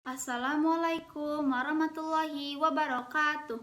Assalamualaikum warahmatullahi wabarakatuh.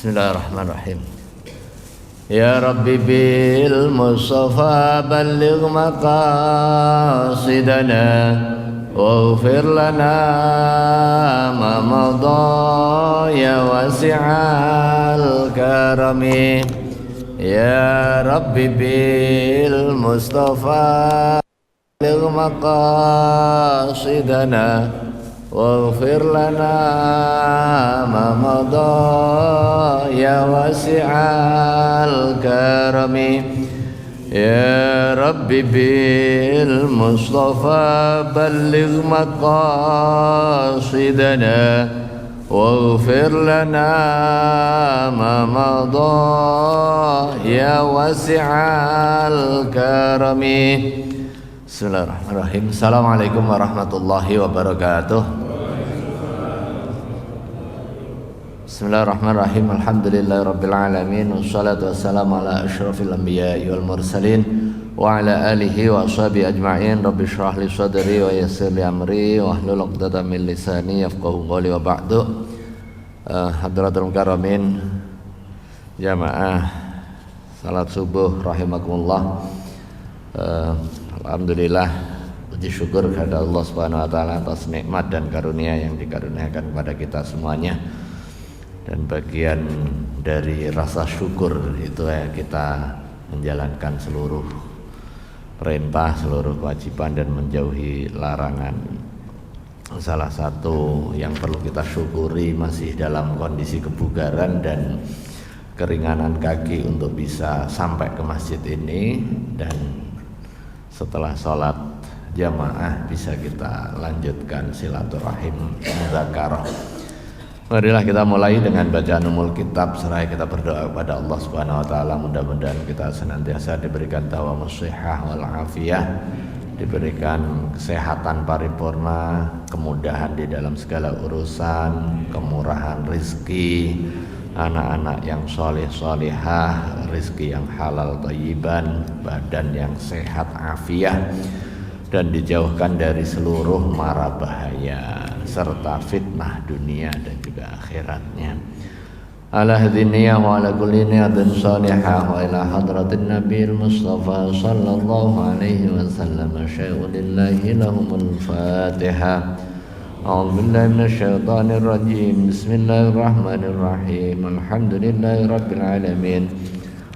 Bismillahirrahmanirrahim. Ya Rabbi bil Mustafa balligh maqasidana waghfir lana ma madha ya wasi'al karami. Ya Rabbi bil Mustafa balligh maqasidana waghfir lana ma madha ya wasi'al karami. Ya Rabbi bil Mustafa balligh maqasidana waghfir lana ma madha ya wasi'al karami. Bismillahirrahmanirrahim. Assalamualaikum warahmatullahi wabarakatuh. Bismillahirrahmanirrahim. Alhamdulillahirabbil alamin. Wassalatu wassalamu ala asyrafil anbiya'i wal mursalin wa ala alihi wa ashabihi ajma'in. Rabbi shrah li sadri wa yassir li amri wa hlul 'uqdatam min lisani yafqahu qawli wa ba'du. Hadratul karamin, jamaah salat subuh rahimakumullah. Alhamdulillah, puji syukur kepada Allah Subhanahu wa taala atas nikmat dan karunia yang dikaruniakan kepada kita semuanya. Dan bagian dari rasa syukur itu ya kita menjalankan seluruh perintah, seluruh kewajiban dan menjauhi larangan. Salah satu yang perlu kita syukuri masih dalam kondisi kebugaran dan keringanan kaki untuk bisa sampai ke masjid ini, dan setelah sholat jamaah bisa kita lanjutkan silaturahim muzakarah. Marilah kita mulai dengan bacaan umul kitab, seraya kita berdoa kepada Allah Subhanahu wa taala, mudah-mudahan kita senantiasa diberikan tawamus shihah wal afiyah, diberikan kesehatan paripurna, kemudahan di dalam segala urusan, kemurahan rizki, anak-anak yang soleh solehah, rizki yang halal thayyiban, badan yang sehat afiah, dan dijauhkan dari seluruh mara bahaya serta fitnah dunia dan juga akhiratnya. Ala hadiniyah wa ala kulli niyatin salihah wa ila hadratin nabiyil mustafa sallallahu alaihi wasallam. Syai'un lillahi lahumul fatihah. A'udzu billahi minasy syaithanir rajim. Bismillahirrahmanirrahim. Alhamdulillahi rabbil alamin.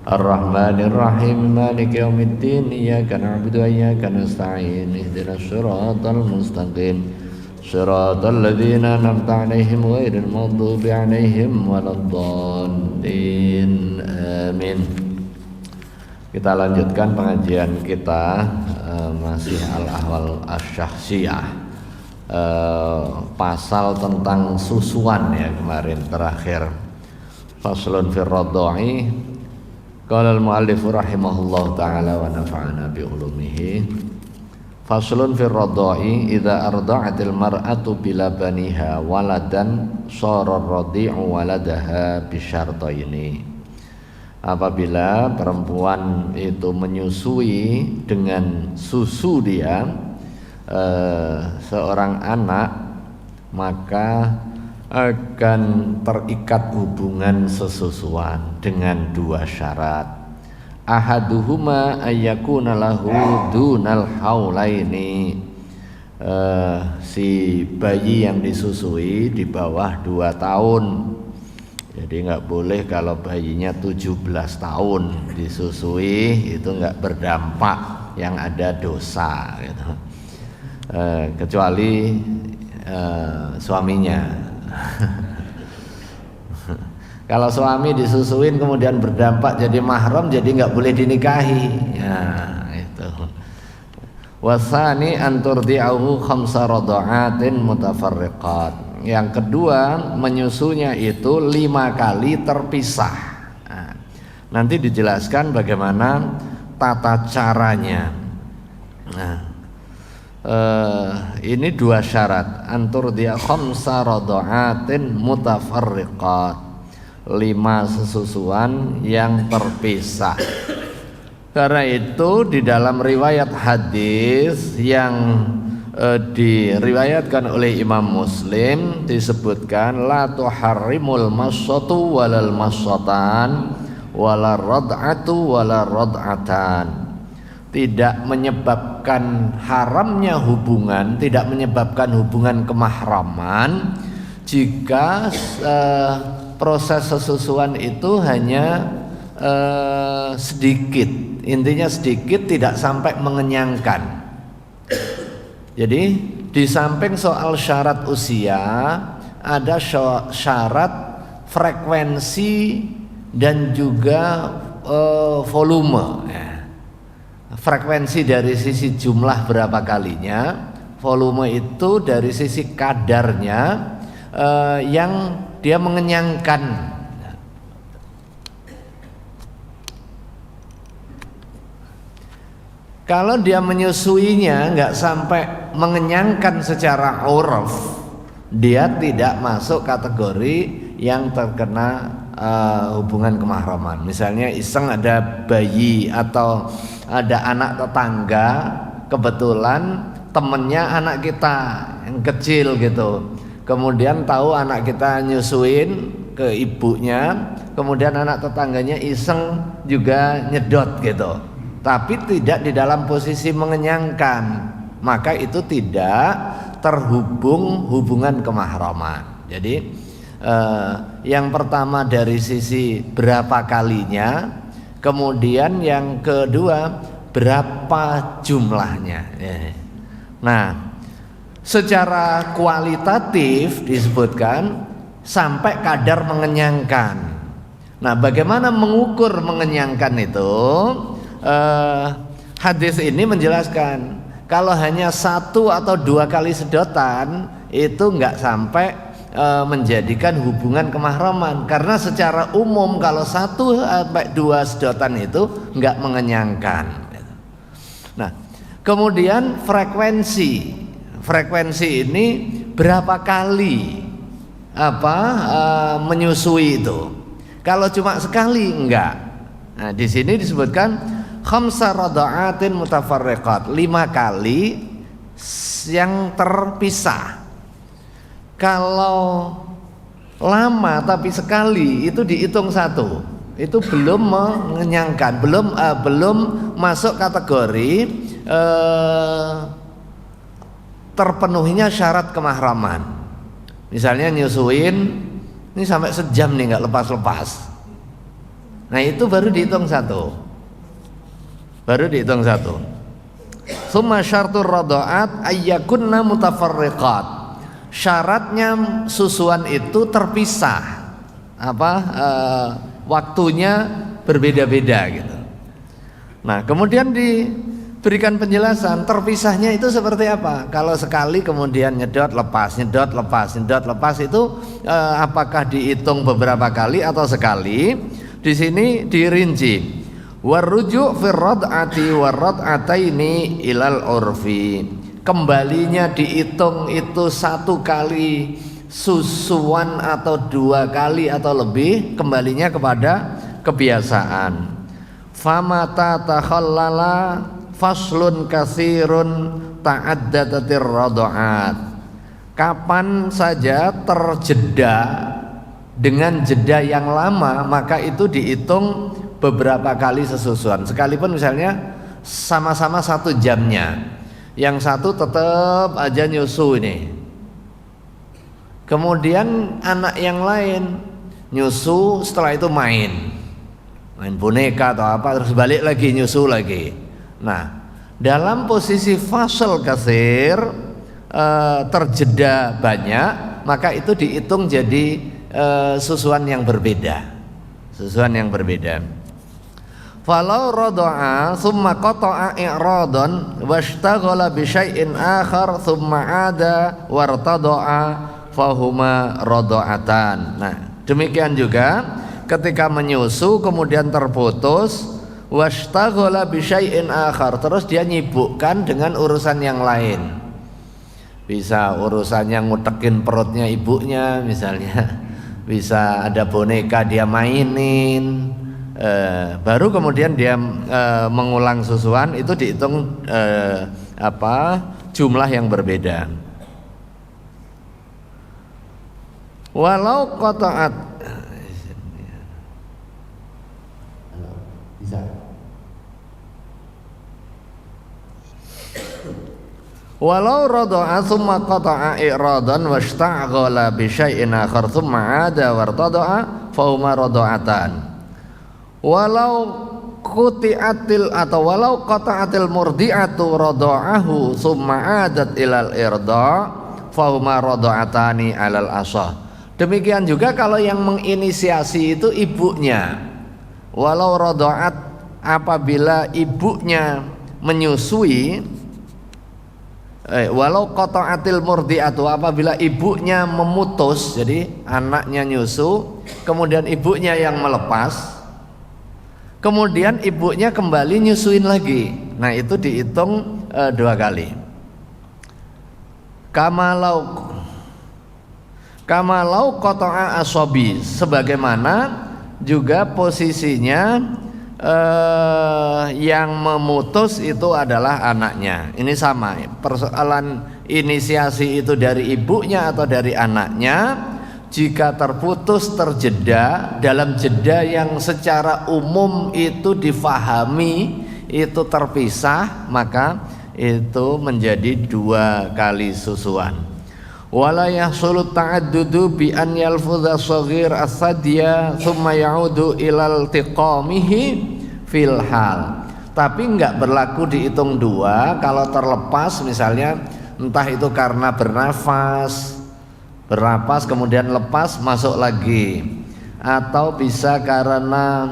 Ar-Rahmanir Rahim. Maliki yaumiddin. Iyyaka na'budu wa iyyaka nasta'in. Ihdinas siratal mustaqim. Shiratal ladzina an'amta 'alaihim ghairil maghdubi 'alaihim waladdallin. Amin. Kita lanjutkan pengajian kita, masih al-ahwal asy-syakhsiyah, pasal tentang susuan ya, kemarin terakhir faslun fir radha'i. Qala al-muallif rahimahullahu ta'ala wa nafa'ana bi ulumihi. Faslun fir radha'i idza arda'atil mar'atu bila baniha waladan shara ar-radhi'u waladaha bisyartaini. Apabila perempuan itu menyusui dengan susu dia seorang anak, maka akan terikat hubungan sesusuan dengan dua syarat. Ahaduhuma ayyakuna lahu dunal haulaini. Si bayi yang disusui di bawah 2 tahun. Jadi nggak boleh kalau bayinya 17 tahun disusui, itu nggak berdampak, yang ada dosa gitu. Kecuali suaminya. Kalau suami disusuin kemudian berdampak jadi mahram, jadi nggak boleh dinikahi. Ya, itu. Wasani anturdi'ahu khamsa radha'atin mutafarriqat. Yang kedua, menyusunya itu 5 kali terpisah. Nah, nanti dijelaskan bagaimana tata caranya. Nah, ini 2 syarat. Anturdi'a khamsa radha'atin mutafarriqat. 5 sesusuan yang terpisah. Karena itu di dalam riwayat hadis yang diriwayatkan oleh Imam Muslim disebutkan la tuharrimul massatu walal massatan wala rad'atu wala rad'atan. Tidak menyebabkan haramnya hubungan, tidak menyebabkan hubungan kemahraman jika proses sesusuan itu hanya sedikit, intinya sedikit, tidak sampai mengenyangkan. Jadi di samping soal syarat usia, ada syarat frekuensi dan juga volume. Frekuensi dari sisi jumlah berapa kalinya, volume itu dari sisi kadarnya yang dia mengenyangkan. Kalau dia menyusuinya nggak sampai mengenyangkan secara uruf, dia tidak masuk kategori yang terkena hubungan kemahraman. Misalnya iseng ada bayi atau ada anak tetangga, kebetulan temennya anak kita yang kecil gitu, kemudian tahu anak kita nyusuin ke ibunya, kemudian anak tetangganya iseng juga nyedot gitu, tapi tidak di dalam posisi mengenyangkan, maka itu tidak terhubung hubungan kemahraman. Jadi yang pertama dari sisi berapa kalinya, kemudian yang kedua berapa jumlahnya. Nah, secara kualitatif disebutkan sampai kadar mengenyangkan. Nah, bagaimana mengukur mengenyangkan itu? Hadis ini menjelaskan kalau hanya 1 atau 2 kali sedotan itu nggak sampai menjadikan hubungan kemahraman, karena secara umum kalau 1 sampai 2 sedotan itu nggak mengenyangkan. Nah, kemudian frekuensi ini berapa kali menyusui itu? Kalau cuma sekali enggak. Nah, di sini disebutkan khamsa radha'atin mutafarriqat, 5 kali yang terpisah. Kalau lama tapi sekali itu dihitung 1, itu belum mengenyangkan, belum masuk kategori terpenuhinya syarat kemahraman. Misalnya nyusuin ini sampai sejam nih nggak lepas-lepas, nah itu baru dihitung 1. Summa syartur radha'at ayyakunna mutafarriqat. Syaratnya susuan itu terpisah, waktunya berbeda-beda gitu. Nah, kemudian diberikan penjelasan terpisahnya itu seperti apa. Kalau sekali kemudian nyedot lepas itu apakah dihitung beberapa kali atau sekali? Di sini dirinci. Warujuk fi rad'ati warad'ataini ilal urfi. Kembalinya dihitung itu 1 kali susuan atau 2 kali atau lebih, kembalinya kepada kebiasaan. Famata takhallala faslun katsirun ta'addadatir radha'at. Kapan saja terjeda dengan jeda yang lama, maka itu dihitung beberapa kali sesusuan. Sekalipun misalnya sama-sama 1 jamnya, yang satu tetap aja nyusu ini, kemudian anak yang lain nyusu, setelah itu main boneka atau apa, terus balik lagi nyusu lagi. Nah, dalam posisi fasal kasir, terjeda banyak, maka itu dihitung jadi susuan yang berbeda. Falau rodoa summa qata'a i'radon washtaghala bi syai'in akhar summa ada wartadoa fahuma rodoatan. Nah, demikian juga ketika menyusu kemudian terputus, washtaghala bi syai'in akhar, terus dia nyibukkan dengan urusan yang lain. Bisa urusannya ngutekin perutnya ibunya misalnya, bisa ada boneka dia mainin. Baru kemudian dia mengulang susuan, itu dihitung jumlah yang berbeda. Walau qata'at bisa. Walau rado'a thumma qata'a i'radan washtaghala bi syai'in akhar thumma 'ada wartada'a fa huma rado'atan. Walau quti'atil atau walau qata'atil murdi'atu radha'ahu summa 'adat ilal irda' fa huma radha'atani 'alal ashah. Demikian juga kalau yang menginisiasi itu ibunya. Walau radha'at, apabila ibunya menyusui, walau qata'atil murdi'atu, apabila ibunya memutus, jadi anaknya nyusu kemudian ibunya yang melepas, kemudian ibunya kembali nyusuin lagi. Nah, itu dihitung 2 kali. Kamalau qata'a asabi, sebagaimana juga posisinya yang memutus itu adalah anaknya. Ini sama, persoalan inisiasi itu dari ibunya atau dari anaknya. Jika terputus, terjeda dalam jeda yang secara umum itu difahami itu terpisah, maka itu menjadi 2 kali susuan. Wala yahsulu ta'addudu bi an yalfudha shaghir as-sadya thumma ya'udu ilal tiqamihi fil hal. Tapi enggak berlaku dihitung 2 kalau terlepas, misalnya entah itu karena bernapas kemudian lepas masuk lagi, atau bisa karena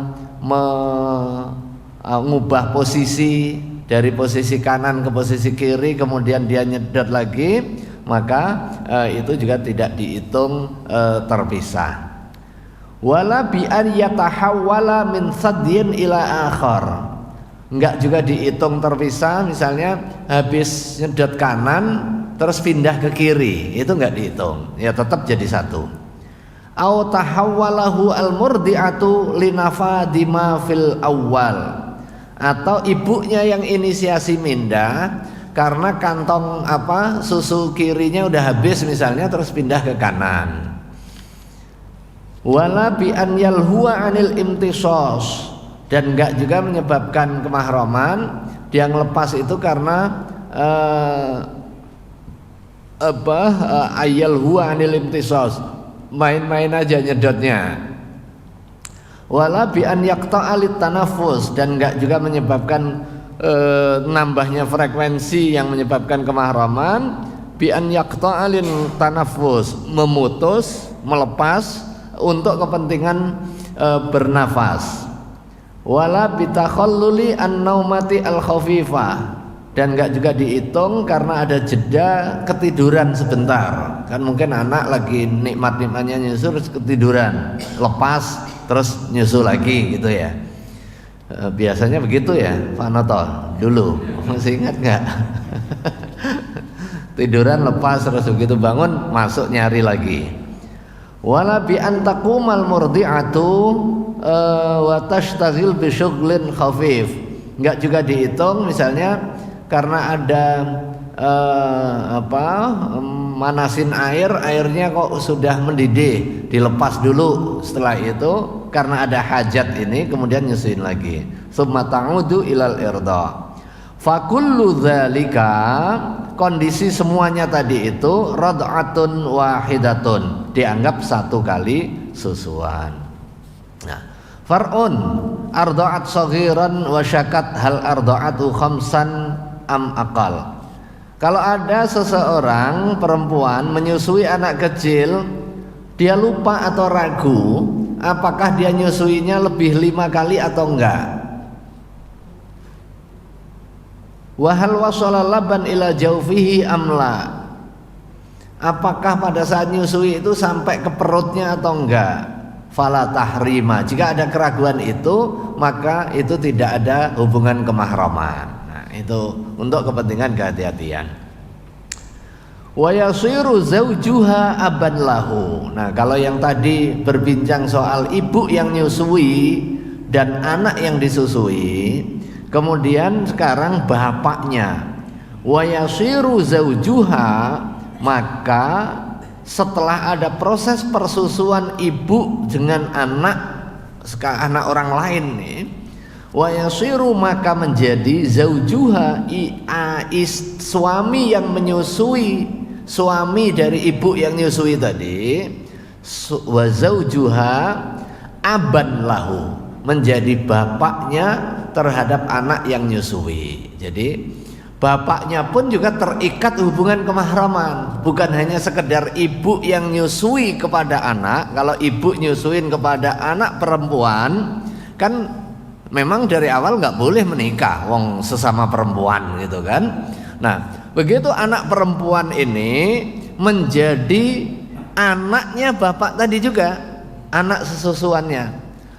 mengubah posisi dari posisi kanan ke posisi kiri kemudian dia nyedot lagi, maka itu juga tidak dihitung terpisah. Wala bi an yatahawwala min sadyin ila akhar, enggak juga dihitung terpisah, misalnya habis nyedot kanan terus pindah ke kiri, itu enggak dihitung, ya tetap jadi 1. Au tahawwalahu al-murdi'atu linafadima fil awwal, atau ibunya yang inisiasi mindah karena kantong susu kirinya udah habis misalnya, terus pindah ke kanan. Wala bi an yalhuwa anil imtisas, dan enggak juga menyebabkan kemahraman, dia ngelepas itu karena ayal huwa anil imtisas, main-main aja nyedotnya. Wala bi an yaqta'alit tanafus, dan enggak juga menyebabkan nambahnya frekuensi yang menyebabkan kemahraman. Bi an yaqta'alin tanafus, memutus, melepas untuk kepentingan bernafas. Wala bi takhalluli an-naumati al-khafifah, dan enggak juga dihitung karena ada jeda ketiduran sebentar. Kan mungkin anak lagi nikmat-nikmatnya nyusu terus ketiduran, lepas terus nyusu lagi gitu ya. Biasanya begitu ya Pak Noto dulu, masih ingat enggak? Tiduran lepas terus begitu bangun masuk nyari lagi. Wala bi an taqumal murdi'atu wa tashtagil bi syughlin khafif, enggak juga dihitung misalnya karena ada manasin airnya kok sudah mendidih, dilepas dulu, setelah itu karena ada hajat ini kemudian nyusuin lagi. Summa ta'udu ilal irda. Fa kullu dzalika, kondisi semuanya tadi itu rad'atun wahidatun, dianggap 1 kali susuan. Nah, far'un arda'at saghiran wa syakat hal arda'atu khamsan am aqal. Kalau ada seseorang perempuan menyusui anak kecil, dia lupa atau ragu apakah dia nyusuinya lebih 5 kali atau enggak. Wa hal wasala laban ila jawfihi amla. Apakah pada saat nyusui itu sampai ke perutnya atau enggak? Fala tahrima. Jika ada keraguan itu, maka itu tidak ada hubungan kemahraman. Itu untuk kepentingan kehati-hatian. Wa yasiru zaujuha aban lahu. Nah, kalau yang tadi berbincang soal ibu yang nyusui dan anak yang disusui, kemudian sekarang bapaknya. Wa yasiru zaujuha, maka setelah ada proses persusuan ibu dengan anak orang lain nih, wa yasiru, maka menjadi zaujuha suami yang menyusui, suami dari ibu yang nyusui tadi, wa zaujuha aban lahu, menjadi bapaknya terhadap anak yang nyusui. Jadi bapaknya pun juga terikat hubungan kemahraman, bukan hanya sekedar ibu yang nyusui kepada anak. Kalau ibu nyusuin kepada anak perempuan kan memang dari awal nggak boleh menikah, wong sesama perempuan gitu kan. Nah, begitu anak perempuan ini menjadi anaknya bapak tadi juga, anak sesusuannya,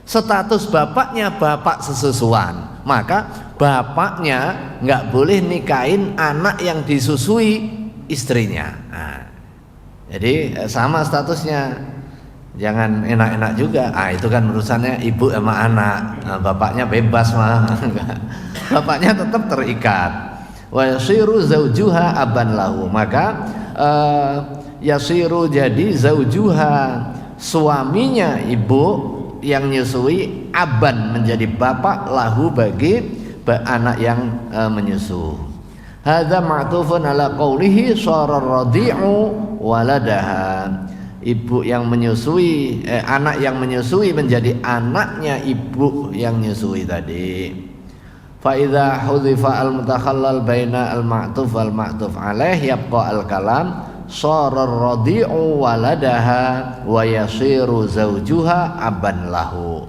status bapaknya bapak sesusuan, maka bapaknya nggak boleh nikahin anak yang disusui istrinya. Nah, jadi sama statusnya. Jangan enak-enak juga. Itu kan urusannya ibu sama anak. Bapaknya bebas mah. Bapaknya tetap terikat. Wa yasiru zaujuha aban lahu. Maka yasiru jadi zaujuha, suaminya ibu yang nyusui, aban menjadi bapak lahu bagi anak yang menyusu. Hadza ma'tufun ala qaulihi sharar radi'u waladaha. Ibu yang menyusui, anak yang menyusui menjadi anaknya ibu yang menyusui tadi. Fa idza hudhifa al mutakhallal baina al ma'tuf wal ma'tuf alaih yabqa al kalam sharar radi'u waladaha wa yasiru zaujuha aban lahu.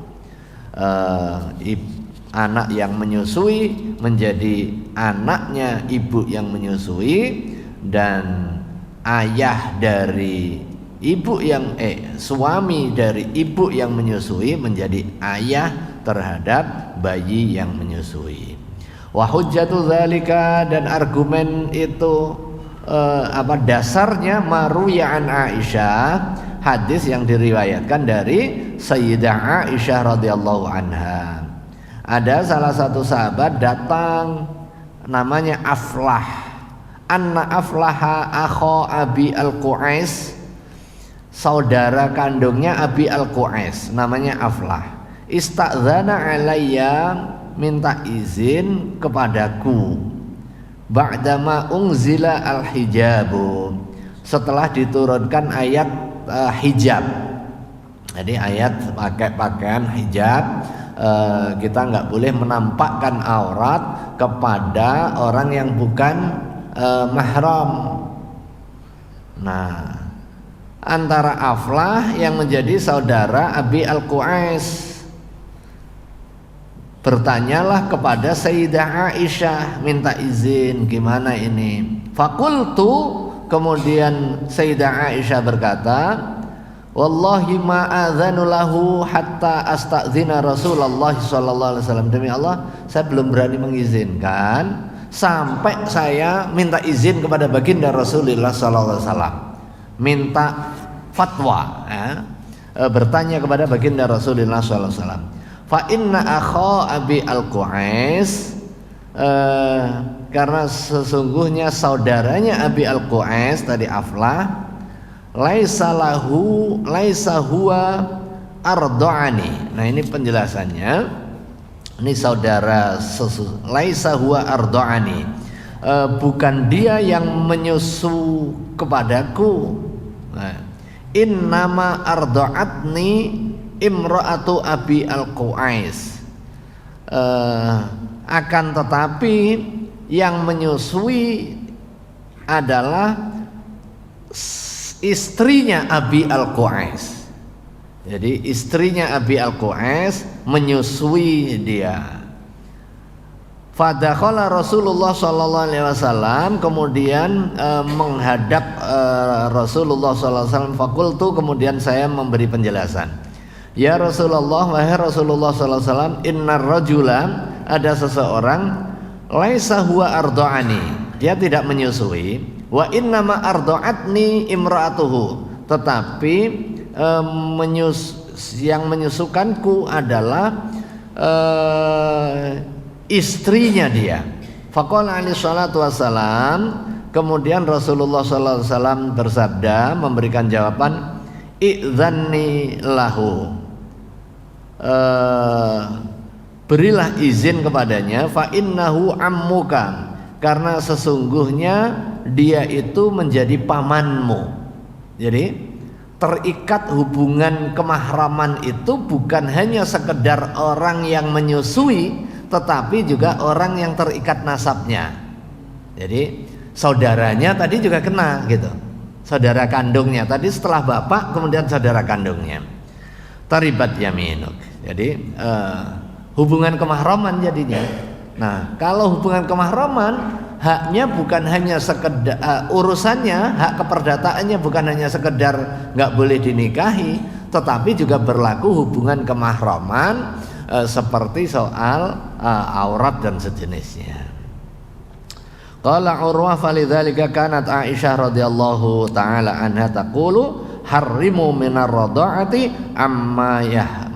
Anak yang menyusui menjadi anaknya ibu yang menyusui, dan ayah dari ibu yang suami dari ibu yang menyusui menjadi ayah terhadap bayi yang menyusui. Wa hujjatu dzalika, dan argumen itu dasarnya maruya an Aisyah, hadis yang diriwayatkan dari Sayyidah Aisyah radhiyallahu anha. Ada salah satu sahabat datang namanya Aflah, anna Aflaha akha Abi Al-Qu'ais, saudara kandungnya Abi Al-Qu'ais namanya Aflah. Ista'dzana alayya, minta izin kepadaku, ba'dama unzila al-hijabu, setelah diturunkan ayat hijab. Jadi ayat pakai pakaian hijab, kita nggak boleh menampakkan aurat kepada orang yang bukan mahram. Nah, antara Aflah yang menjadi saudara Abi Al-Qu'ais, bertanyalah kepada Sayyidah Aisyah, minta izin, gimana ini? Fakultu, kemudian Sayyidah Aisyah berkata, wallahi ma'adzanu lahu hatta asta'dzina Rasulullah sallallahu alaihi wasallam. Demi Allah, saya belum berani mengizinkan sampai saya minta izin kepada baginda Rasulullah sallallahu alaihi wasallam, minta fatwa, bertanya kepada baginda Rasulullah sallallahu alaihi wasallam. Fa inna akha Abi Al-Qu'ais, karena sesungguhnya saudaranya Abi Al-Qu'ais tadi Aflah, laisa huwa arda'ani. Nah, ini penjelasannya. Ini saudara laisa huwa arda'ani, bukan dia yang menyusu kepadaku. Nah, innama arda'atni imra'atu Abi Al-Qu'ais. Akan tetapi yang menyusui adalah istrinya Abi Al-Qu'ais. Jadi istrinya Abi Al-Qu'ais menyusui dia. Fadakhala Rasulullah sallallahu alaihi wasallam, kemudian menghadap Rasulullah sallallahu alaihi wasallam. Fakultu, kemudian saya memberi penjelasan. Ya Rasulullah, wahai Rasulullah sallallahu alaihi wasallam, innar rajula, ada seseorang, laisa huwa arda'ani, dia tidak menyusui, wa innama arda'atni imra'atuhu, tetapi yang menyusukanku adalah istrinya dia. Faqala alaihi salatu wassalam, kemudian Rasulullah sallallahu alaihi wasallam bersabda, memberikan jawaban, idzanni lahu, berilah izin kepadanya, fa innahu ammuka, karena sesungguhnya dia itu menjadi pamanmu. Jadi terikat hubungan kemahraman itu bukan hanya sekedar orang yang menyusui, tetapi juga orang yang terikat nasabnya. Jadi saudaranya tadi juga kena gitu, saudara kandungnya tadi setelah bapak, kemudian saudara kandungnya. Taribat yaminuk. Jadi hubungan kemahraman jadinya. Nah, kalau hubungan kemahraman, haknya bukan hanya sekedar urusannya, hak keperdataannya bukan hanya sekedar nggak boleh dinikahi, tetapi juga berlaku hubungan kemahraman seperti soal aurat dan sejenisnya. Qala Urwah, falidzalika kanat Aisyah radhiyallahu taala anha taqulu harrimu minar radha'ati amma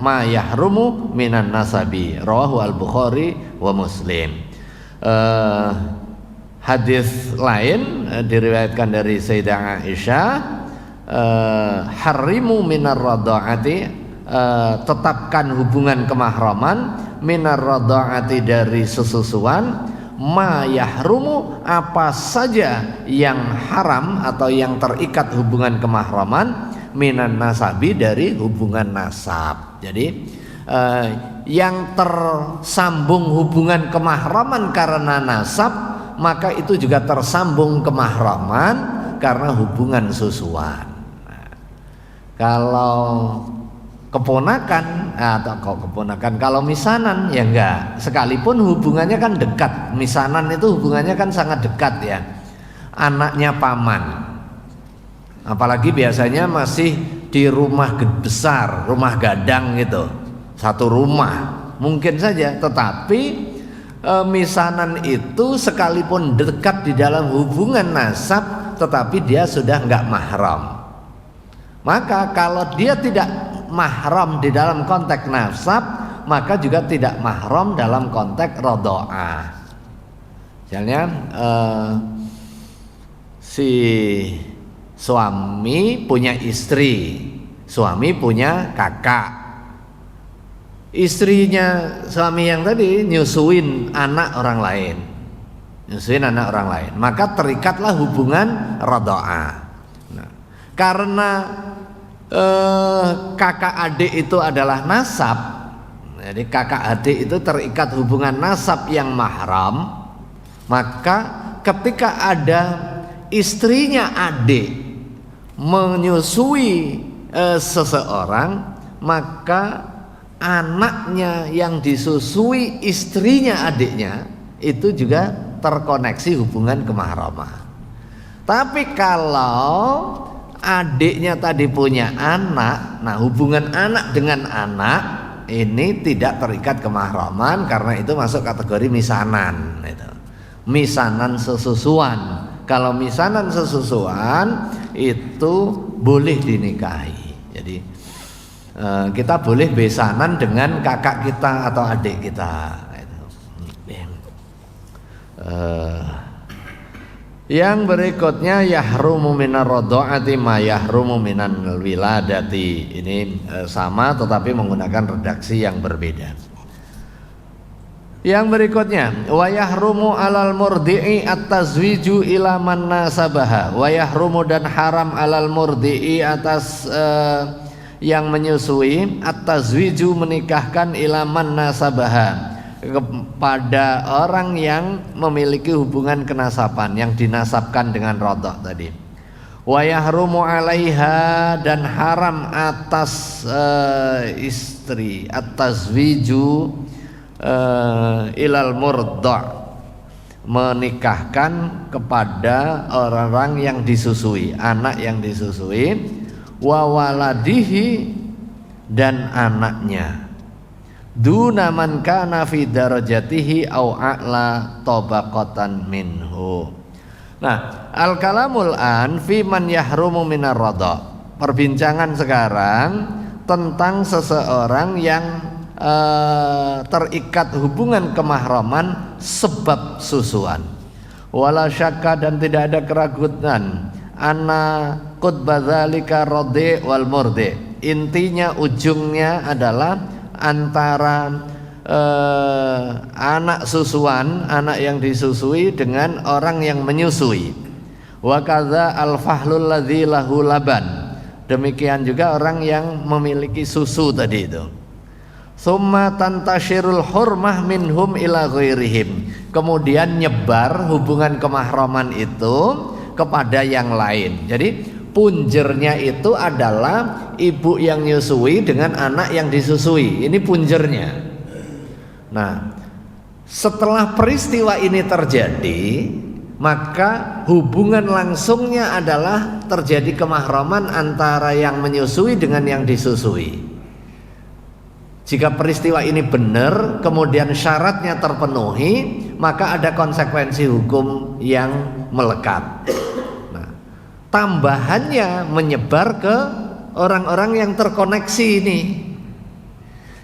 ma yahrumu minan nasabi. Rawahu al-Bukhari wa Muslim. Hadis lain diriwayatkan dari Sayyidah Aisyah, harrimu minar radha'ati, tetapkan hubungan kemahraman, minar radha'ati, dari sesusuan, ma yahrumu, apa saja yang haram atau yang terikat hubungan kemahraman, minan nasabi, dari hubungan nasab. Jadi yang tersambung hubungan kemahraman karena nasab, maka itu juga tersambung kemahraman karena hubungan susuan. Kalau keponakan kalau misanan ya enggak, sekalipun hubungannya kan dekat. Misanan itu hubungannya kan sangat dekat ya, anaknya paman, apalagi biasanya masih di rumah besar, rumah gadang gitu, satu rumah mungkin saja. Tetapi misanan itu sekalipun dekat di dalam hubungan nasab, tetapi dia sudah enggak mahram. Maka kalau dia tidak mahram di dalam konteks nasab, maka juga tidak mahram dalam konteks radha'ah. Misalnya si suami punya istri, suami punya kakak, istrinya suami yang tadi nyusuin anak orang lain, maka terikatlah hubungan radha'ah. Nah, karena kakak adik itu adalah nasab, jadi kakak adik itu terikat hubungan nasab yang mahram, maka ketika ada istrinya adik menyusui seseorang, maka anaknya yang disusui istrinya adiknya itu juga terkoneksi hubungan kemahraman. Tapi kalau adiknya tadi punya anak, nah hubungan anak dengan anak ini tidak terikat kemahraman, karena itu masuk kategori misanan. Misanan sesusuan. Kalau misanan sesusuan itu boleh dinikahi. Jadi kita boleh besanan dengan kakak kita atau adik kita. Yang berikutnya yahrumu minar radha'ati ma yahrumu minan wiladati. Ini sama tetapi menggunakan redaksi yang berbeda. Yang berikutnya, wa yahrumu 'alal murdi'i at-tazwiju ila man nasabaha. Wa yahrumu dan haram 'alal murdi'i atas yang menyusui, at-tazwiju menikahkan ila man nasabaha kepada orang yang memiliki hubungan kenasaban, yang dinasabkan dengan rodok tadi. Wa yahrumu 'alaiha dan haram atas istri at-tazwiju ilal murda' menikahkan kepada orang yang disusui, anak yang disusui, wa waladihi dan anaknya, duna man kana fi darajatihi au a'la tabaqatan minhu. Nah, al kalamul an fi man yahrumu minar radha. Perbincangan sekarang tentang seseorang yang terikat hubungan kemahraman sebab susuan. Wala syakka dan tidak ada keraguan anna qutbadzalika radhi wal murdi. Intinya ujungnya adalah antara anak susuan, anak yang disusui dengan orang yang menyusui. Wa kadza al fahlul ladzi lahu laban. Demikian juga orang yang memiliki susu tadi itu. Summa tantashirul hurmah minhum ila ghairihim. Kemudian nyebar hubungan kemahraman itu kepada yang lain. Jadi punjernya itu adalah ibu yang nyusui dengan anak yang disusui. Ini punjernya. Nah, setelah peristiwa ini terjadi, maka hubungan langsungnya adalah terjadi kemahraman antara yang menyusui dengan yang disusui. Jika peristiwa ini benar, kemudian syaratnya terpenuhi, maka ada konsekuensi hukum yang melekat. Nah, tambahannya menyebar ke orang-orang yang terkoneksi ini.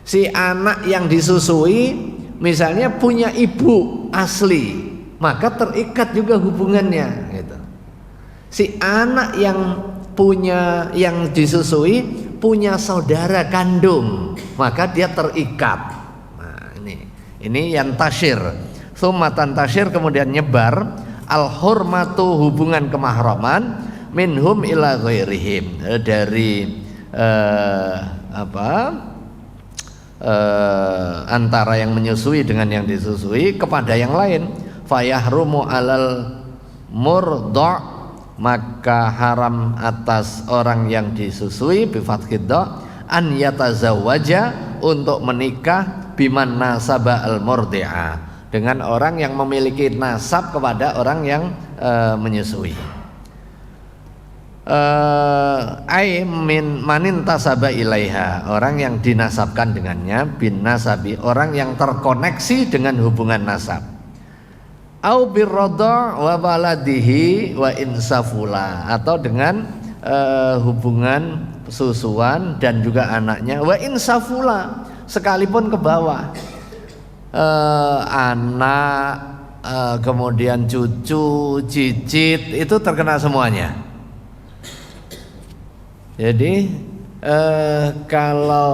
Si anak yang disusui misalnya punya ibu asli, maka terikat juga hubungannya gitu. Si anak yang disusui punya saudara kandung, maka dia terikat. Nah, ini yang tasyir. Sumatan tasyir kemudian nyebar al hurmatu hubungan kemahraman minhum ila ghairihim dari antara yang menyusui dengan yang disusui kepada yang lain. Fayahrumu alal murda', maka haram atas orang yang disusui bi fathid dha an yatazawwaja untuk menikah biman nasaba al murdi'a dengan orang yang memiliki nasab kepada orang yang menyusui. Ai min manin tasaba ilaiha, orang yang dinasabkan dengannya, bin nasabi, orang yang terkoneksi dengan hubungan nasab. Au birradha wa baladihi wa insafula, atau dengan hubungan susuan dan juga anaknya, wa insafula, sekalipun ke bawah, anak kemudian cucu, cicit, itu terkena semuanya. Jadi kalau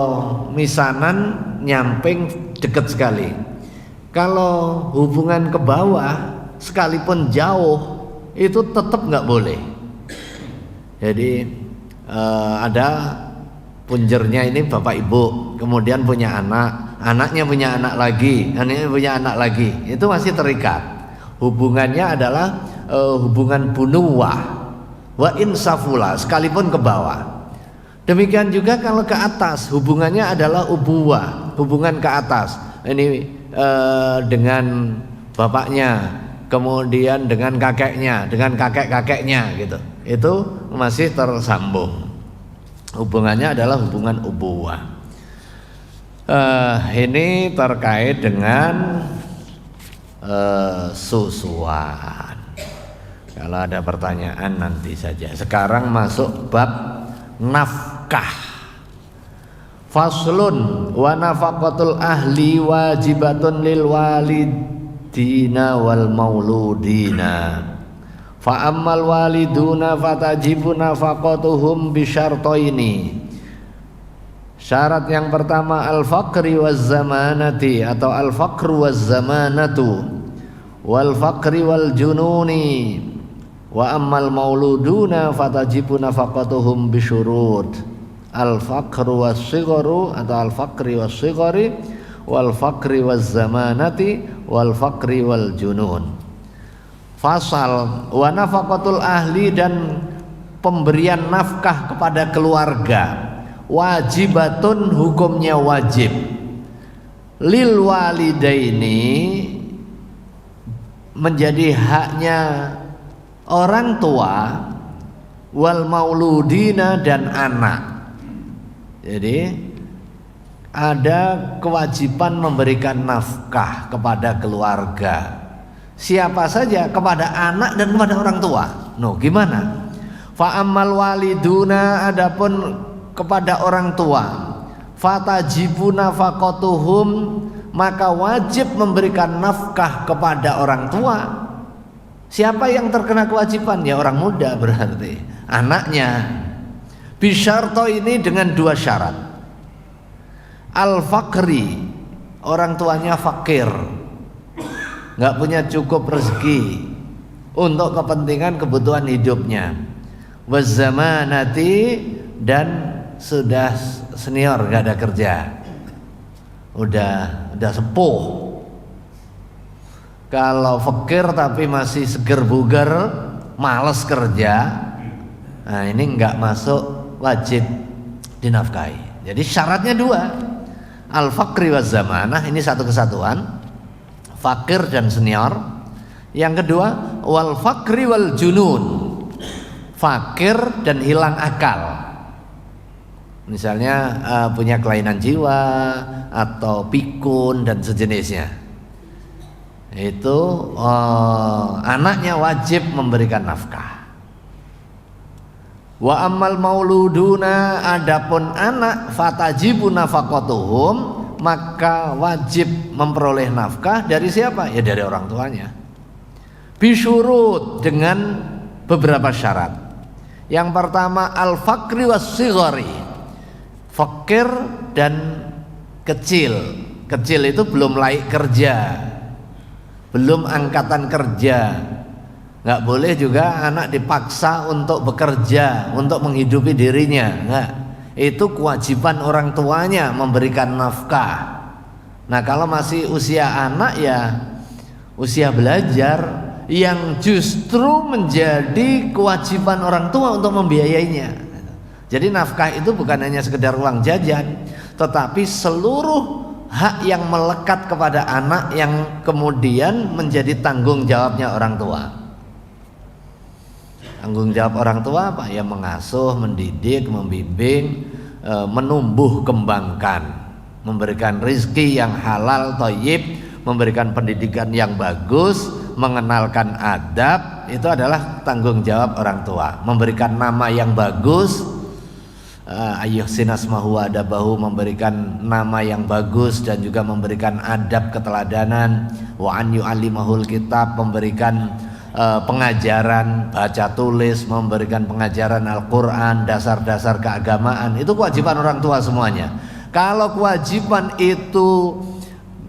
misanan nyamping dekat sekali. Kalau hubungan ke bawah sekalipun jauh itu tetap nggak boleh. Jadi ada punjernya ini bapak ibu, kemudian punya anak, anaknya punya anak lagi, anaknya punya anak lagi, itu masih terikat. Hubungannya adalah hubungan bunuwah wa insafula, sekalipun ke bawah. Demikian juga kalau ke atas, hubungannya adalah ubuwah, hubungan ke atas. Ini dengan bapaknya, kemudian dengan kakeknya, dengan kakek-kakeknya gitu. Itu masih tersambung. Hubungannya adalah hubungan ubuwah. Ini terkait dengan susuan. Kalau ada pertanyaan nanti saja. Sekarang masuk bab nafkah. Faslun wa nafaqatul ahli wajibatun lil walidina wal mauludina. Fa ammal waliduna fatajibu nafaqatuhum bi syartaini. Syarat yang pertama al-faqri waz zamanati atau al-faqru waz zamanatu wal faqri wal jununi wa ammal mauluduna fatajibu nafaqatuhum bisyurut al-faqru was sigharu atau al-faqri was sighari wal faqri waz zamanati wal faqri wal junun. Fasal wa nafaqatul ahli dan pemberian nafkah kepada keluarga wajibatun hukumnya wajib lil walidaini menjadi haknya orang tua wal mauludina dan anak. Jadi ada kewajiban memberikan nafkah kepada keluarga. Siapa saja? Kepada anak dan kepada orang tua. No, gimana? Fa ammal waliduna adapun kepada orang tua. Fatajibu nafaqatuhum maka wajib memberikan nafkah kepada orang tua. Siapa yang terkena kewajiban? Ya orang muda berarti anaknya. Bisyarto ini dengan dua syarat. Al-faqri, orang tuanya fakir, nggak punya cukup rezeki untuk kepentingan kebutuhan hidupnya. Wazamanati dan sudah senior, nggak ada kerja, udah sepuh. Kalau fakir tapi masih seger bugar, males kerja, nah ini nggak masuk wajib dinafkahi. Jadi syaratnya dua, al-faqri waz zamanah, ini satu kesatuan, fakir dan senior. Yang kedua wal faqri wal junun, fakir dan hilang akal. Misalnya punya kelainan jiwa atau pikun dan sejenisnya, itu anaknya wajib memberikan nafkah. Wa ammal mauluduna adapun anak fatajibu nafaqatuhum maka wajib memperoleh nafkah dari siapa? Ya dari orang tuanya. Bisyurut dengan beberapa syarat. Yang pertama al-faqri was-sighari, fakir dan kecil. Kecil itu belum laik kerja, belum angkatan kerja. Nggak boleh juga anak dipaksa untuk bekerja, untuk menghidupi dirinya. Nggak. Itu kewajiban orang tuanya memberikan nafkah. Nah kalau masih usia anak ya usia belajar, yang justru menjadi kewajiban orang tua untuk membiayainya. Jadi nafkah itu bukan hanya sekedar uang jajan, tetapi seluruh hak yang melekat kepada anak yang kemudian menjadi tanggung jawabnya orang tua. Tanggung jawab orang tua apa? Ya mengasuh, mendidik, membimbing, menumbuh kembangkan, memberikan rezeki yang halal, thayyib, memberikan pendidikan yang bagus, mengenalkan adab, itu adalah tanggung jawab orang tua. Memberikan nama yang bagus, ayyuhsinasmahu adabahu, memberikan nama yang bagus dan juga memberikan adab keteladanan. Wa an yu'allimahul kitab, memberikan pengajaran baca tulis, memberikan pengajaran Al-Quran, dasar-dasar keagamaan. Itu kewajiban orang tua semuanya. Kalau kewajiban itu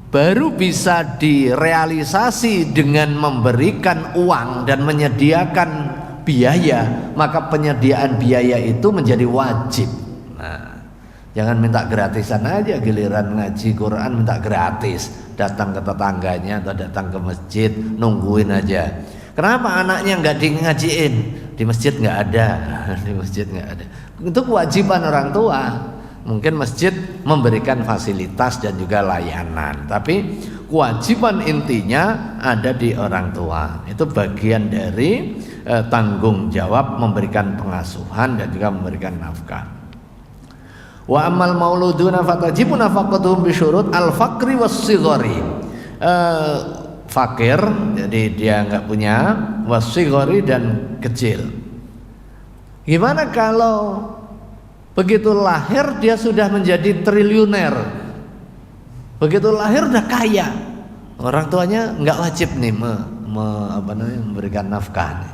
baru bisa direalisasi dengan memberikan uang dan menyediakan biaya, maka penyediaan biaya itu menjadi wajib. Nah, jangan minta gratisan aja, giliran ngaji Quran minta gratis, datang ke tetangganya atau datang ke masjid nungguin aja. Kenapa anaknya nggak di ngajiin? Di masjid nggak ada, di masjid nggak ada. Itu kewajiban orang tua. Mungkin masjid memberikan fasilitas dan juga layanan, tapi kewajiban intinya ada di orang tua. Itu bagian dari tanggung jawab memberikan pengasuhan dan juga memberikan nafkah. Wa ammal mauluduna fatajibu nafaqatuhum bisyurut al-faqri was-sighari. Fakir, jadi dia nggak punya, was-sighari dan kecil. Gimana kalau begitu lahir dia sudah menjadi triliuner, begitu lahir udah kaya, orang tuanya nggak wajib nih memberikan nafkah nih.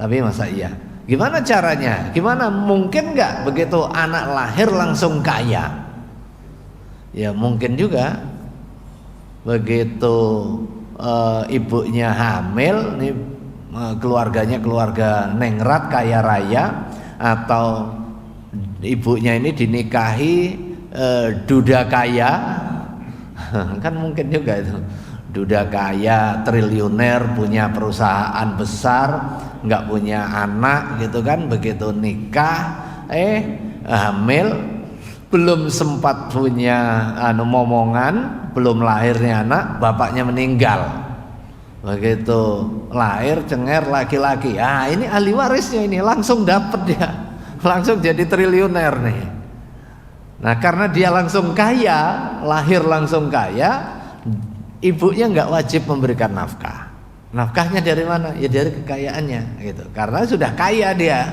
Tapi masa iya Gimana caranya? Gimana mungkin nggak begitu anak lahir langsung kaya? Ya mungkin juga. Begitu ibunya hamil, nih keluarganya keluarga nengrat kaya raya, atau ibunya ini dinikahi duda kaya, kan mungkin juga itu. Duda kaya, triliuner, punya perusahaan besar, nggak punya anak gitu kan, begitu nikah, hamil, belum sempat punya momongan, belum lahirnya anak, bapaknya meninggal. Begitu lahir cenger laki-laki, ini ahli warisnya ini, langsung dapet dia, langsung jadi triliuner nih. Nah karena dia langsung kaya, lahir langsung kaya, ibunya nggak wajib memberikan nafkah. Nafkahnya dari mana? Ya dari kekayaannya gitu. Karena sudah kaya dia.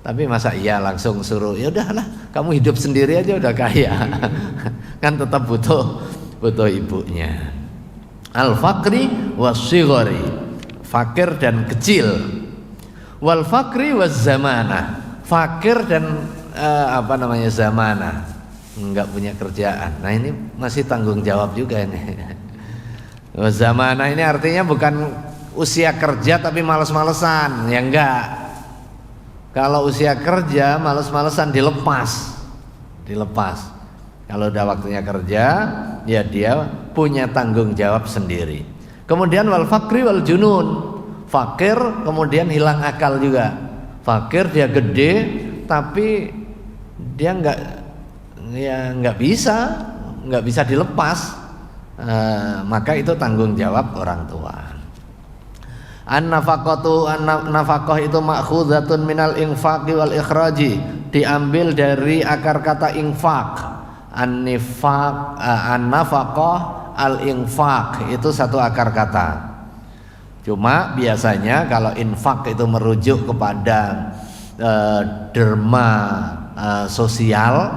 Tapi masa iya langsung suruh, ya udahlah kamu hidup sendiri aja udah kaya. Kan tetap butuh ibunya. Al-fakri was-shighari, fakir dan kecil. Wal fakri was-zamanah, fakir dan zamanah, nggak punya kerjaan. Nah ini masih tanggung jawab juga ini. Zamanah ini artinya bukan usia kerja tapi males-malesan, ya enggak. Kalau usia kerja males-malesan dilepas. Kalau udah waktunya kerja, ya dia punya tanggung jawab sendiri. Kemudian wal fakri wal junun, fakir kemudian hilang akal juga. Fakir dia gede tapi dia nggak bisa dilepas, maka itu tanggung jawab orang tua. Nafaqah itu ma'khuzatun minal infaqi wal ikhraji, diambil dari akar kata infaq. An-nafaqah al-infaq itu satu akar kata. Cuma biasanya kalau infak itu merujuk kepada derma sosial,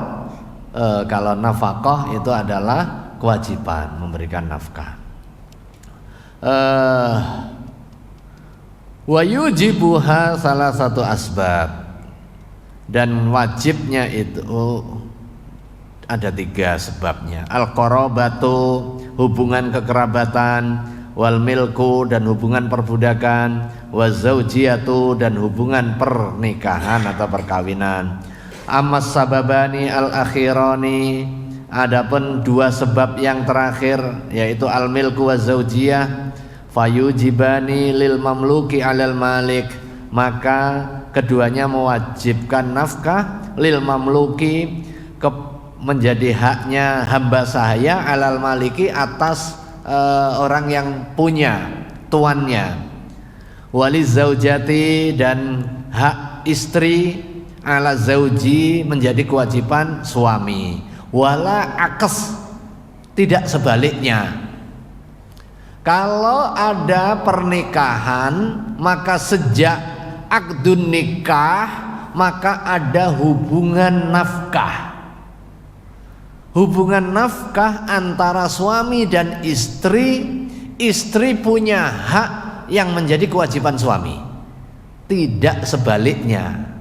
kalau nafkah itu adalah kewajiban memberikan nafkah. Wa yujibuha salah satu asbab, dan wajibnya itu ada 3 sebabnya. Al-qarabatu, hubungan kekerabatan, wal milku, dan hubungan perbudakan, wazaujiatu, dan hubungan pernikahan atau perkawinan. Amas sababani al-akhirani, adapun 2 sebab yang terakhir yaitu al-milku wazaujiyah, fayujibani lil mamluki alal malik, maka keduanya mewajibkan nafkah lil mamluki, menjadi haknya hamba sahaya, alal maliki, atas orang yang punya, tuannya. Waliz zaujati, dan hak istri, ala zauji, menjadi kewajiban suami. Wala akes, tidak sebaliknya. Kalau ada pernikahan, maka sejak akdun nikah maka ada hubungan nafkah. Hubungan nafkah antara suami dan istri. Istri punya hak yang menjadi kewajiban suami, tidak sebaliknya.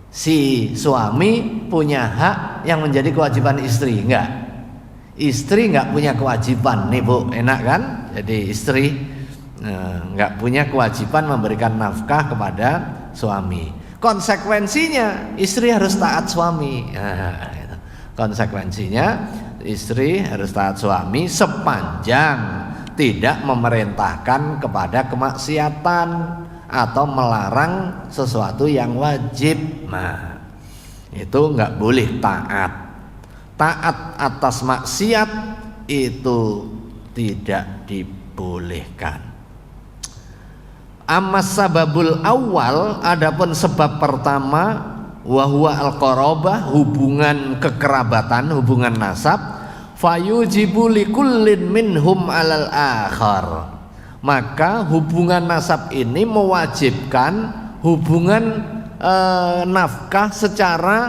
Si suami punya hak yang menjadi kewajiban istri, enggak. Istri enggak punya kewajiban nih Bu, enak kan? Jadi istri enggak punya kewajiban memberikan nafkah kepada suami. Konsekuensinya istri harus taat suami. Konsekuensinya istri harus taat suami sepanjang tidak memerintahkan kepada kemaksiatan atau melarang sesuatu yang wajib. Nah, itu enggak boleh taat. Taat atas maksiat itu tidak dibolehkan. Amas sababul awal, adapun sebab pertama, wahwa al-qarabah, hubungan kekerabatan, hubungan nasab, fayujibu likullin minhum alal akhar, maka hubungan nasab ini mewajibkan hubungan nafkah secara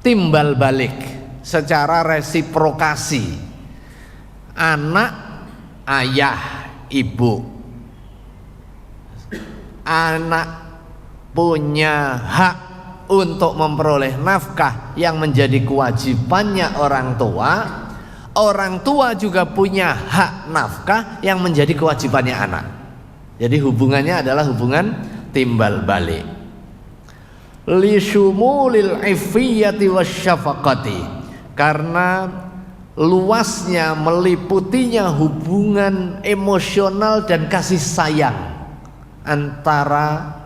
timbal balik, secara resiprokasi. Anak ayah ibu, anak punya hak untuk memperoleh nafkah yang menjadi kewajibannya orang tua, orang tua juga punya hak nafkah yang menjadi kewajibannya anak. Jadi hubungannya adalah hubungan timbal balik. Li syumulil iffiyati wasyafaqati, karena luasnya, meliputinya hubungan emosional dan kasih sayang antara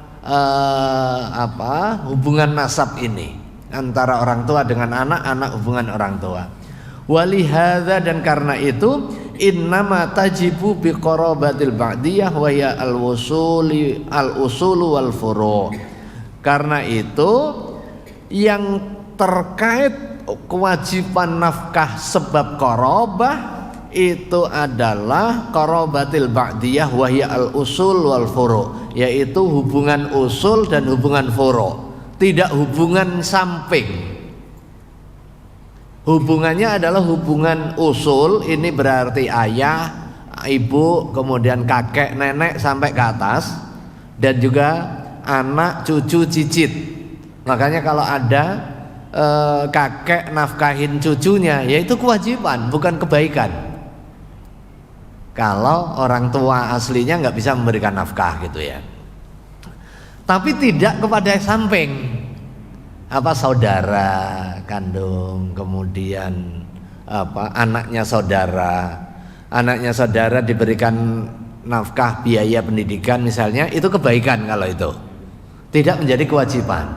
hubungan nasab ini, antara orang tua dengan anak, anak hubungan orang tua. Walihadza, dan karena itu innama tajibu biqarabatil ba'diyah wa ya al-usulu wal furu'. Karena itu yang terkait kewajiban nafkah sebab qarabah itu adalah qarabatil ba'diyah wa ya al-usul wal furu', yaitu hubungan usul dan hubungan furu', tidak hubungan samping. Hubungannya adalah hubungan usul, ini berarti ayah, ibu, kemudian kakek, nenek sampai ke atas, dan juga anak, cucu, cicit. Makanya kalau ada kakek nafkahin cucunya, yaitu kewajiban, bukan kebaikan. Kalau orang tua aslinya nggak bisa memberikan nafkah gitu ya. Tapi tidak kepada samping. Saudara kandung, kemudian anaknya saudara diberikan nafkah biaya pendidikan misalnya, itu kebaikan. Kalau itu tidak menjadi kewajiban.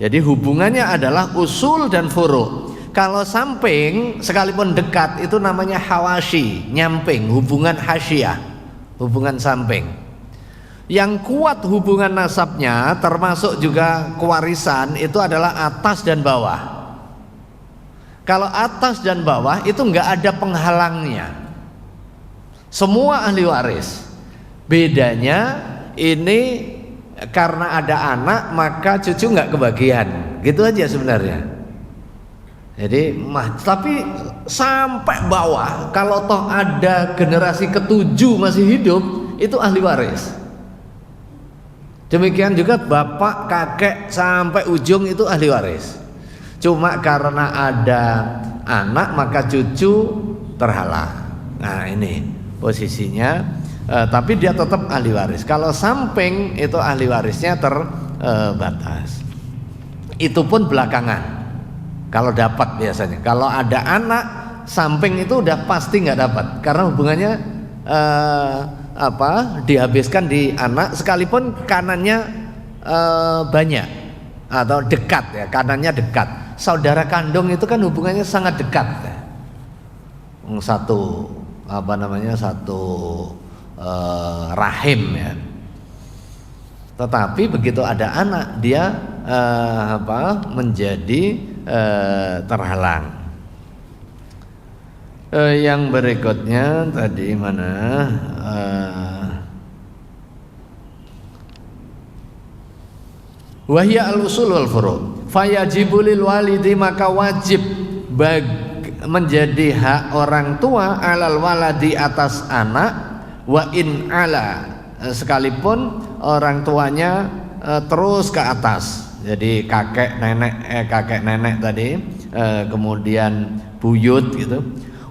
Jadi hubungannya adalah usul dan furu'. Kalau samping sekalipun dekat itu namanya hawashi, nyamping, hubungan hasyiyah, hubungan samping. Yang kuat hubungan nasabnya termasuk juga kewarisan itu adalah atas dan bawah. Kalau atas dan bawah itu enggak ada penghalangnya, semua ahli waris. Bedanya ini karena ada anak maka cucu enggak kebagian, gitu aja sebenarnya. Jadi tapi sampai bawah, kalau toh ada generasi ketujuh masih hidup, itu ahli waris. Demikian juga bapak, kakek sampai ujung itu ahli waris. Cuma karena ada anak maka cucu terhalang. Nah ini posisinya, tapi dia tetap ahli waris. Kalau samping itu ahli warisnya terbatas. Itu pun belakangan. Kalau dapat biasanya. Kalau ada anak, samping itu udah pasti nggak dapat, karena hubungannya dihabiskan di anak, sekalipun kanannya banyak atau dekat ya, kanannya dekat. Saudara kandung itu kan hubungannya sangat dekat ya. Satu rahim ya. Tetapi begitu ada anak, dia menjadi terhalang. Yang berikutnya tadi mana? Wahya al-usul wal furu'. Fayajibu lil walidi, maka wajib menjadi hak orang tua alal waladi atas anak, wa in ala, sekalipun orang tuanya terus ke atas. Jadi kakek nenek tadi, kemudian buyut gitu.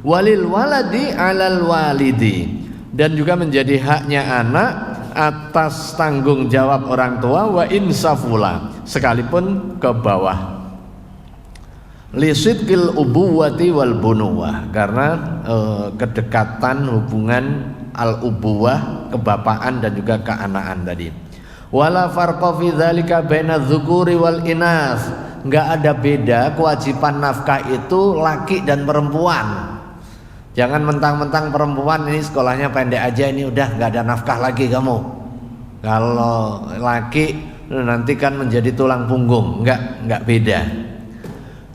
Walil waladi alal walidi, dan juga menjadi haknya anak atas tanggung jawab orang tua, wa insafula, sekalipun ke bawah. Lisidqil ubuwati wal bunuwah, karena kedekatan hubungan al ubuwah, kebapaan dan juga keanaan tadi. Wala farqa fi dzalika baina dzukuri wal inas, enggak ada beda kewajiban nafkah itu laki dan perempuan. Jangan mentang-mentang perempuan ini sekolahnya pendek aja, ini udah nggak ada nafkah lagi kamu. Kalau laki nanti kan menjadi tulang punggung. Nggak beda.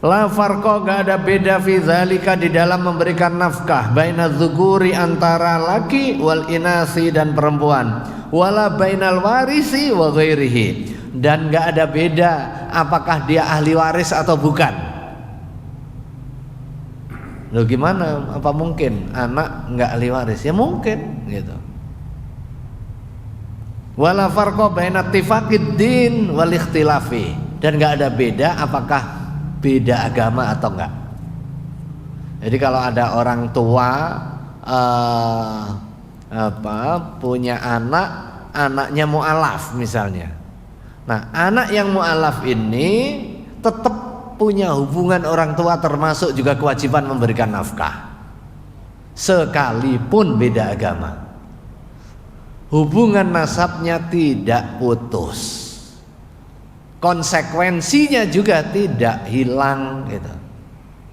La farqa, nggak ada beda fi dzalika, di dalam memberikan nafkah, baina dzukuri, antara laki, wal inasi dan perempuan, wala bainal warisi wa ghairihi, dan nggak ada beda apakah dia ahli waris atau bukan. Loh gimana? Apa mungkin anak nggak ahli waris? Ya mungkin gitu. Wala farqa baina ittifaqid din wal ikhtilafi, dan enggak ada beda apakah beda agama atau enggak. Jadi kalau ada orang tua punya anaknya mu'alaf misalnya. Nah, anak yang mu'alaf ini tetap punya hubungan orang tua, termasuk juga kewajiban memberikan nafkah sekalipun beda agama. Hubungan nasabnya tidak putus, konsekuensinya juga tidak hilang gitu.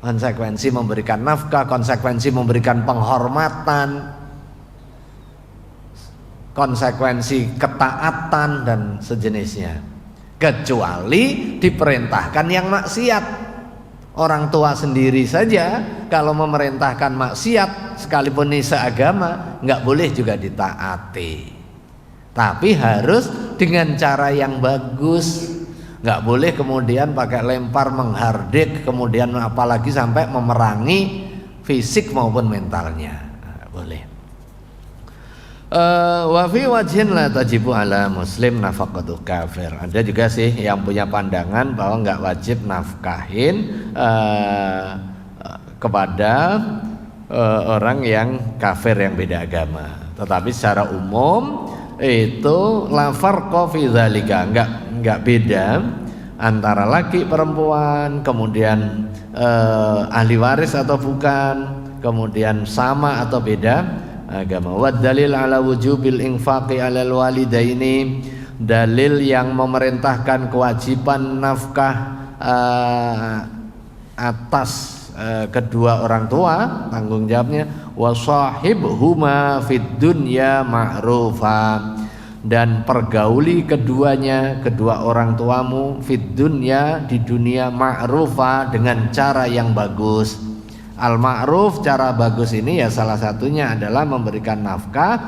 Konsekuensi memberikan nafkah, konsekuensi memberikan penghormatan, konsekuensi ketaatan dan sejenisnya, kecuali diperintahkan yang maksiat. Orang tua sendiri saja kalau memerintahkan maksiat sekalipun ini seagama nggak boleh juga ditaati, tapi harus dengan cara yang bagus. Nggak boleh kemudian pakai lempar menghardik, kemudian apalagi sampai memerangi fisik maupun mentalnya, nggak boleh. Wa fi wajhin la tajibu ala muslim nafaqatu kafir. Ada juga sih yang punya pandangan bahwa nggak wajib nafkahin kepada orang yang kafir yang beda agama. Tetapi secara umum itu la farqa fi dzalika, nggak beda antara laki perempuan, kemudian ahli waris atau bukan, kemudian sama atau beda agama. Wa dalil ala wujubil infaqi alal walidaini, dalil yang memerintahkan kewajiban nafkah atas kedua orang tua, tanggung jawabnya. Wa sahibhuma fid dunya ma'rufa, dan pergauli keduanya, kedua orang tuamu, fid dunya, di dunia, ma'rufa, dengan cara yang bagus. Al-ma'ruf, cara bagus ini ya salah satunya adalah memberikan nafkah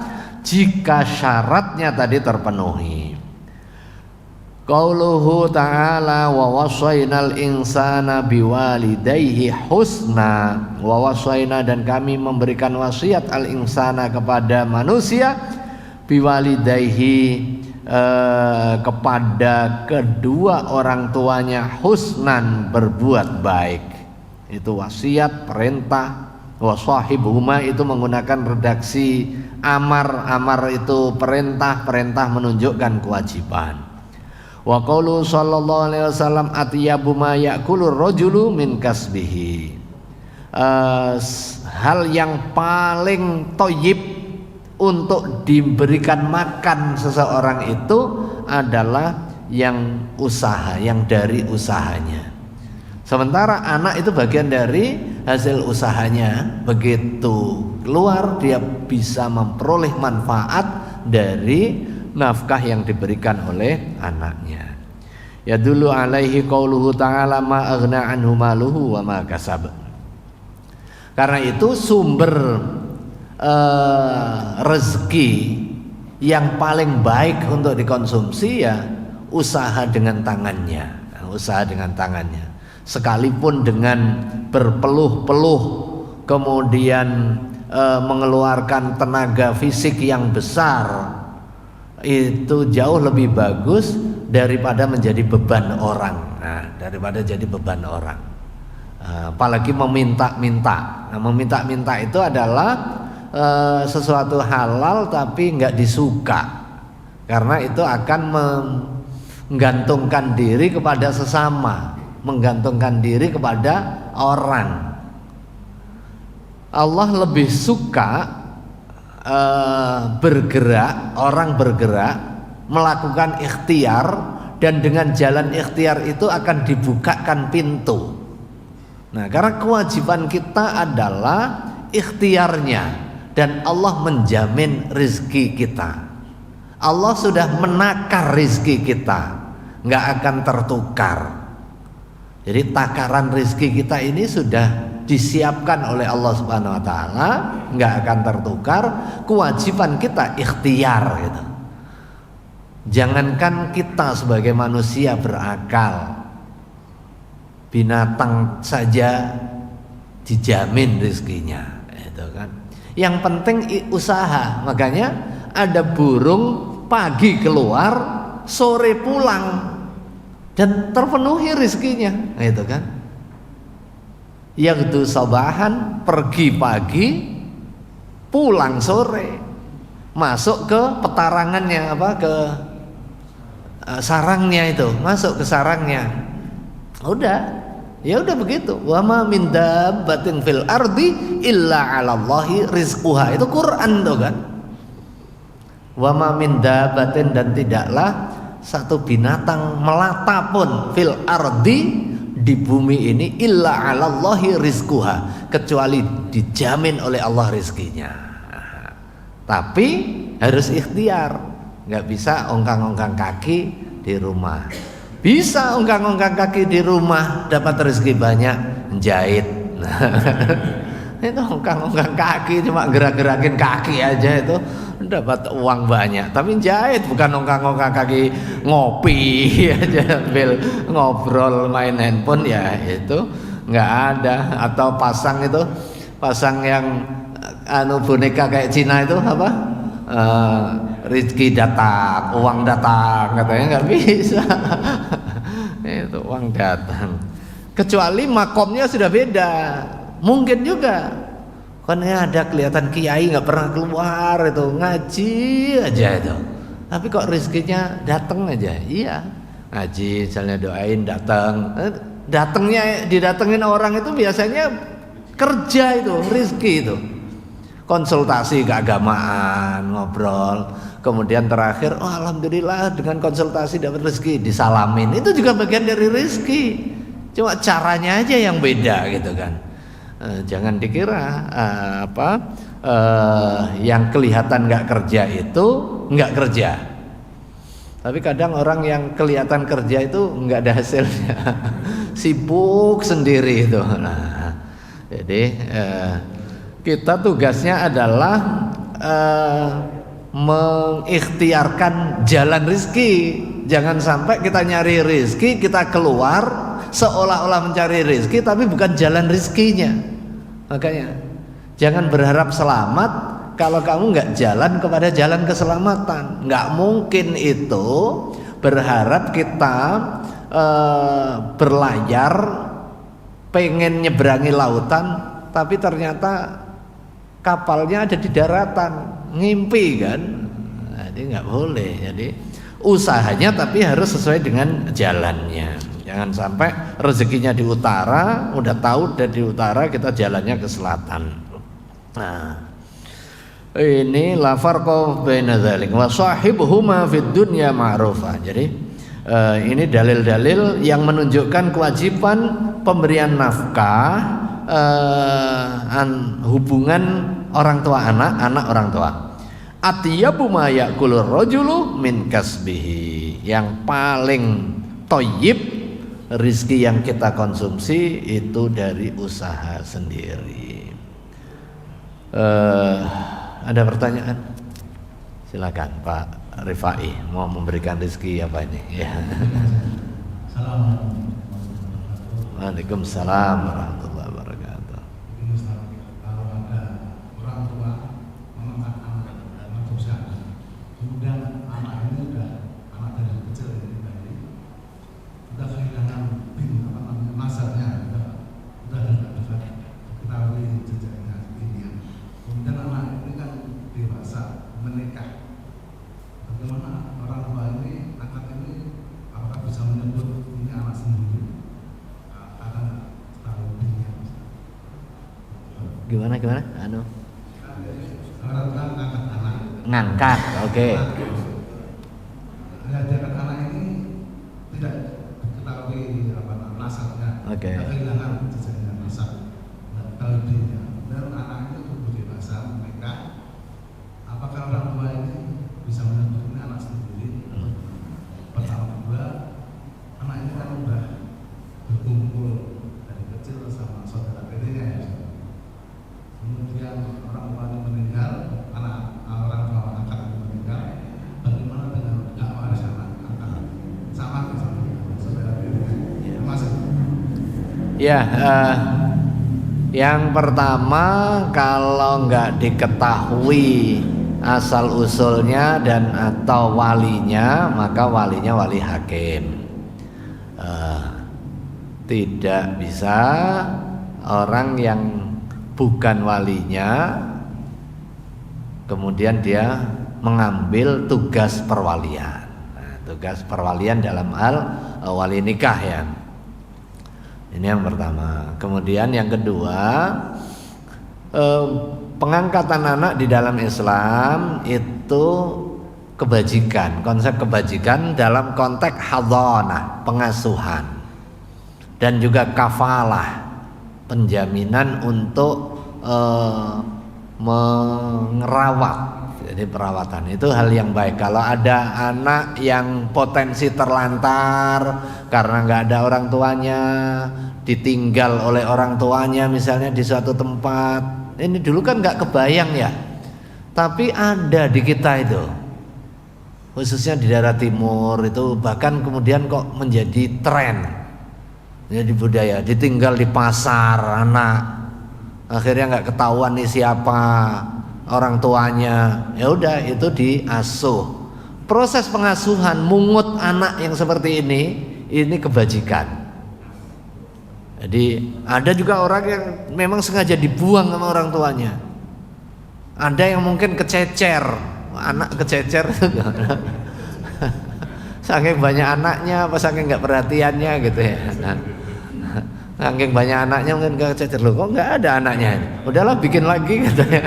jika syaratnya tadi terpenuhi. Qauluhu ta'ala wa wasainal insana biwalidayhi husna, wa wasaina, dan kami memberikan wasiat al insana kepada manusia, biwalidayhi kepada kedua orang tuanya, husnan, berbuat baik. Itu wasiat, perintah. Wasahibuhuma itu menggunakan redaksi amar, amar itu perintah, perintah menunjukkan kewajiban. Wa qaulu sallallahu alaihi wasallam atyabu ma ya'kulur rajulu min kasbihi, hal yang paling thayyib untuk diberikan makan seseorang itu adalah yang usaha, yang dari usahanya. Sementara anak itu bagian dari hasil usahanya. Begitu keluar dia bisa memperoleh manfaat dari nafkah yang diberikan oleh anaknya. Ya dulu alaihi qauluhu ta'ala ma aghna anhu maluhu wa ma kasab. Karena itu sumber rezeki yang paling baik untuk dikonsumsi ya usaha dengan tangannya, usaha dengan tangannya. Sekalipun dengan berpeluh-peluh, kemudian mengeluarkan tenaga fisik yang besar, itu jauh lebih bagus daripada menjadi beban orang. Nah, daripada jadi beban orang, apalagi meminta-minta. Nah, meminta-minta itu adalah sesuatu halal tapi nggak disuka, karena itu akan menggantungkan diri kepada sesama, menggantungkan diri kepada orang. Allah lebih suka bergerak, orang bergerak, melakukan ikhtiar, dan dengan jalan ikhtiar itu akan dibukakan pintu. Nah, karena kewajiban kita adalah ikhtiarnya, dan Allah menjamin rizki kita. Allah sudah menakar rizki kita, nggak akan tertukar. Jadi takaran rizki kita ini sudah disiapkan oleh Allah Subhanahu Wa Taala, nggak akan tertukar. Kewajiban kita ikhtiar gitu. Jangankan kita sebagai manusia berakal, binatang saja dijamin rizkinya, itu kan. Yang penting usaha. Makanya ada burung pagi keluar, sore pulang dan terpenuhi rezekinya, itu kan. Yaghdu sabahan, pergi pagi, pulang sore, masuk ke petarangannya ke sarangnya itu, masuk ke sarangnya. Ya udah begitu. Wa ma min dabbatin fil ardi illa 'alallahi rizquha. Itu Quran tuh kan. Wa ma min dabbatin, dan tidaklah satu binatang melata pun fil ardi, di bumi ini, illa 'alallahi rizquha, kecuali dijamin oleh Allah rizkinya. Tapi harus ikhtiar, nggak bisa ongkang-ongkang kaki di rumah. Bisa ongkang-ongkang kaki di rumah dapat rezeki banyak, jahit. Itu ongkang-ongkang kaki, cuma gerak-gerakin kaki aja itu dapat uang banyak. Tapi jahit bukan ongkang-ongkang kaki, ngopi aja sambil ngobrol main handphone, ya itu nggak ada. Atau pasang yang boneka kayak Cina itu apa? Rezeki datang, uang datang, katanya nggak bisa. Itu uang datang, kecuali makomnya sudah beda. Mungkin juga kan ada kelihatan kiai nggak pernah keluar, itu ngaji aja itu, tapi kok rezekinya datang aja. Iya, ngaji misalnya, doain datangnya didatengin orang itu biasanya kerja, itu rezeki itu. Konsultasi keagamaan, ngobrol, kemudian terakhir, oh alhamdulillah dengan konsultasi dapat rezeki, disalamin, itu juga bagian dari rezeki. Cuma caranya aja yang beda gitu kan. Jangan dikira yang kelihatan nggak kerja itu nggak kerja. Tapi kadang orang yang kelihatan kerja itu nggak ada hasilnya, sibuk sendiri itu. Nah, jadi kita tugasnya adalah mengikhtiarkan jalan rizki. Jangan sampai kita nyari rizki, kita keluar seolah-olah mencari rizki, tapi bukan jalan rizkinya. Makanya jangan berharap selamat kalau kamu nggak jalan kepada jalan keselamatan. Nggak mungkin itu berharap kita berlayar pengen nyeberangi lautan, tapi ternyata kapalnya ada di daratan, ngimpi kan. Jadi nggak boleh. Jadi usahanya tapi harus sesuai dengan jalannya. Jangan sampai rezekinya di utara, udah tahu dari utara kita jalannya ke selatan. Nah, ini la farqa baina dzalik wa sahibuhuma fid dunya ma'rufa. Jadi ini dalil-dalil yang menunjukkan kewajiban pemberian nafkah, hubungan orang tua anak orang tua. Atyabu ma ya'kulur rajulu min kasbihi. Yang paling thayyib rizki yang kita konsumsi itu dari usaha sendiri. Ada pertanyaan? Silakan Pak Rifai, mau memberikan rizki apa ini? Ya. Waalaikumsalam warahmatullahi wabarakatuh. Kalau ada orang tua mengangkat anak usia, kemudian anak ini anak dari kecil ini tadi sudah kehilangan masanya, sudah ketahui jejaknya ini. Kemudian anak ini kan dewasa menikah. Bagaimana orang tua ini akad ini, apakah bisa menyebut ini anak sendiri? Gimana? Ngangkat, oke. Ngangkat anak ini tidak diketahui nasabnya, kehilangan jejaknya nasab, tauhidnya. Dan anak itu tumbuh dewasa menikah. Apakah orang tua ini bisa menyebut ini anak sendiri? Pertama, kedua, anak ini kan udah berkumpul dari kecil sama saudara tirinya ya. Kemudian orang tua itu meninggal, orang tua angkat itu meninggal. Bagaimana dengan hak waris anak angkat? Sama saudara tirinya. Termasuk. Ya, yang pertama kalau nggak diketahui asal usulnya dan atau walinya, maka walinya wali hakim. Tidak bisa orang yang bukan walinya kemudian dia mengambil tugas perwalian. Tugas perwalian dalam hal wali nikah ya. Ini yang pertama. Kemudian yang kedua, pengangkatan anak di dalam Islam itu kebajikan. Konsep kebajikan dalam konteks hadhanah, pengasuhan, dan juga kafalah, penjaminan untuk merawat. Jadi perawatan itu hal yang baik. Kalau ada anak yang potensi terlantar karena nggak ada orang tuanya, ditinggal oleh orang tuanya misalnya di suatu tempat, ini dulu kan nggak kebayang ya, tapi ada di kita itu, khususnya di daerah timur itu, bahkan kemudian kok menjadi tren, jadi budaya, ditinggal di pasar anak, akhirnya nggak ketahuan nih siapa orang tuanya, ya udah itu diasuh. Proses pengasuhan mungut anak yang seperti ini kebajikan. Jadi ada juga orang yang memang sengaja dibuang sama orang tuanya. Ada yang mungkin kececer, anak kececer, saking banyak anaknya, apa saking nggak perhatiannya gitu ya. Saking banyak anaknya mungkin nggak kececer, loh kok nggak ada anaknya? Udahlah bikin lagi katanya.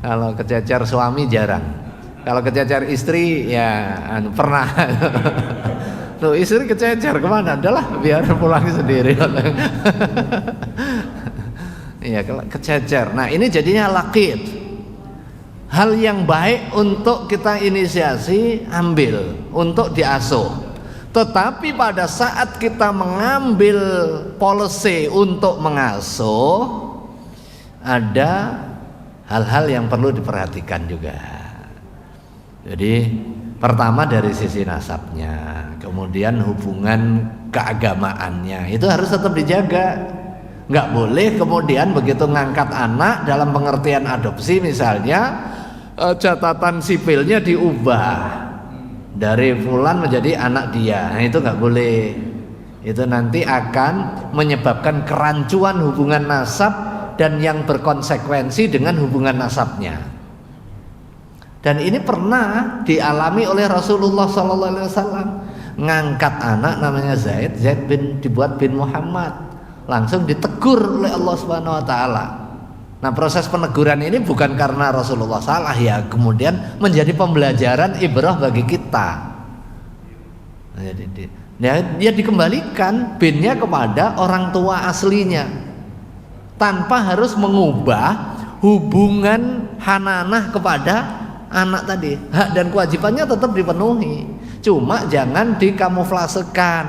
Kalau kececer suami jarang. Kalau kececer istri ya pernah. Tuh istri kececer kemana? Adalah biar pulang sendiri. Iya kececer. Nah ini jadinya laqit. Hal yang baik untuk kita inisiasi, ambil untuk diasuh. Tetapi pada saat kita mengambil policy untuk mengasuh, ada hal-hal yang perlu diperhatikan juga. Jadi pertama dari sisi nasabnya, kemudian hubungan keagamaannya itu harus tetap dijaga. Nggak boleh kemudian begitu ngangkat anak dalam pengertian adopsi misalnya, catatan sipilnya diubah dari fulan menjadi anak dia. Nah, itu nggak boleh. Itu nanti akan menyebabkan kerancuan hubungan nasab dan yang berkonsekuensi dengan hubungan nasabnya. Dan ini pernah dialami oleh Rasulullah SAW. Ngangkat anak namanya Zaid dibuat bin Muhammad, langsung ditegur oleh Allah Subhanahu Wa Taala. Nah proses peneguran ini bukan karena Rasulullah salah ya, kemudian menjadi pembelajaran ibrah bagi kita. Dia dikembalikan binnya kepada orang tua aslinya, tanpa harus mengubah hubungan hananah kepada anak tadi. Hak dan kewajibannya tetap dipenuhi, cuma jangan dikamuflasekan,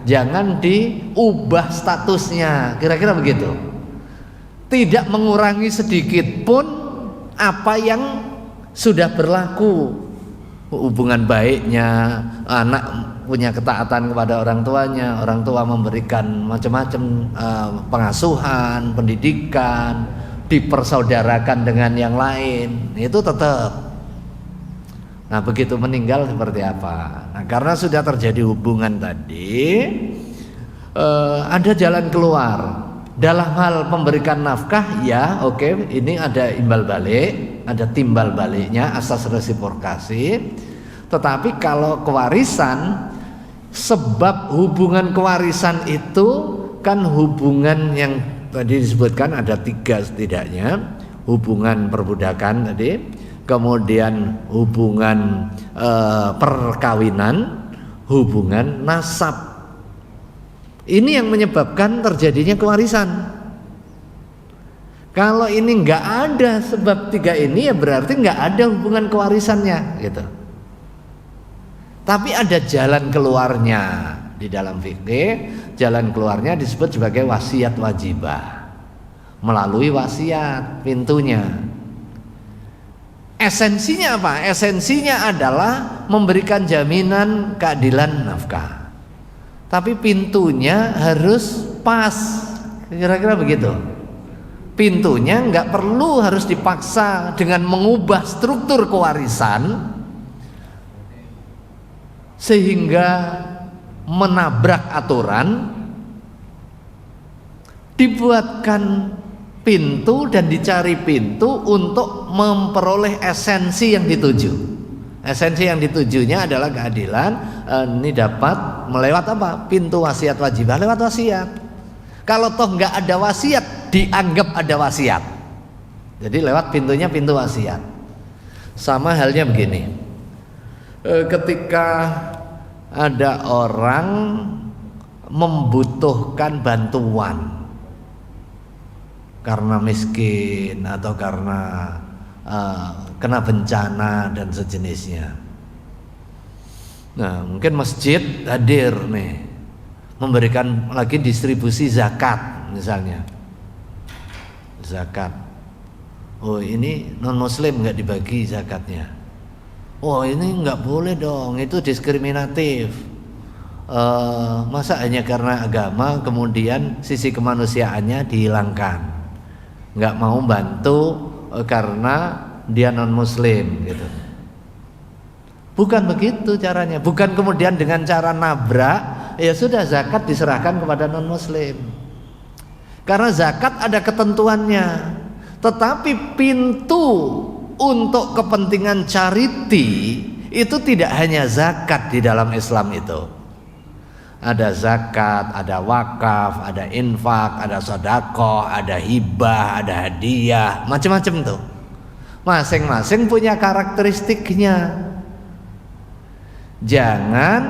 jangan diubah statusnya, kira-kira begitu. Tidak mengurangi sedikit pun apa yang sudah berlaku. Hubungan baiknya, anak punya ketaatan kepada orang tuanya, orang tua memberikan macam-macam pengasuhan, pendidikan, dipersaudarakan dengan yang lain, itu tetap. Nah begitu meninggal seperti apa? Nah karena sudah terjadi hubungan tadi, ada jalan keluar. Dalam hal memberikan nafkah ya oke, ini ada imbal balik, ada timbal baliknya, asas resiprokasi. Tetapi kalau kewarisan, sebab hubungan kewarisan itu kan hubungan yang tadi disebutkan ada 3 setidaknya. Hubungan perbudakan tadi, kemudian hubungan perkawinan, hubungan nasab. Ini yang menyebabkan terjadinya kewarisan. Kalau ini nggak ada sebab 3 ini, ya berarti nggak ada hubungan kewarisannya, gitu. Tapi ada jalan keluarnya di dalam fikih. Jalan keluarnya disebut sebagai wasiat wajibah, melalui wasiat pintunya. Esensinya apa? Esensinya adalah memberikan jaminan keadilan nafkah. Tapi pintunya harus pas, kira-kira begitu. Pintunya nggak perlu harus dipaksa dengan mengubah struktur kewarisan sehingga menabrak aturan. Dibuatkan pintu dan dicari pintu untuk memperoleh esensi yang dituju. Esensi yang ditujunya adalah keadilan. Ini dapat melewat apa? Pintu wasiat wajibah, lewat wasiat. Kalau toh nggak ada wasiat, dianggap ada wasiat. Jadi lewat pintunya pintu wasiat. Sama halnya begini. Ketika ada orang membutuhkan bantuan karena miskin atau karena kena bencana dan sejenisnya. Nah, mungkin masjid hadir nih, memberikan lagi distribusi zakat misalnya. Zakat. Oh, ini non muslim nggak dibagi zakatnya. Oh, ini nggak boleh dong, itu diskriminatif. Masa hanya karena agama kemudian sisi kemanusiaannya dihilangkan, nggak mau bantu karena dia non muslim gitu. Bukan begitu caranya. Bukan kemudian dengan cara nabrak, ya sudah zakat diserahkan kepada non muslim. Karena zakat ada ketentuannya. Tetapi pintu untuk kepentingan charity itu tidak hanya zakat di dalam Islam itu. Ada zakat, ada wakaf, ada infak, ada sedekah, ada hibah, ada hadiah, macam-macam tuh. Masing-masing punya karakteristiknya. Jangan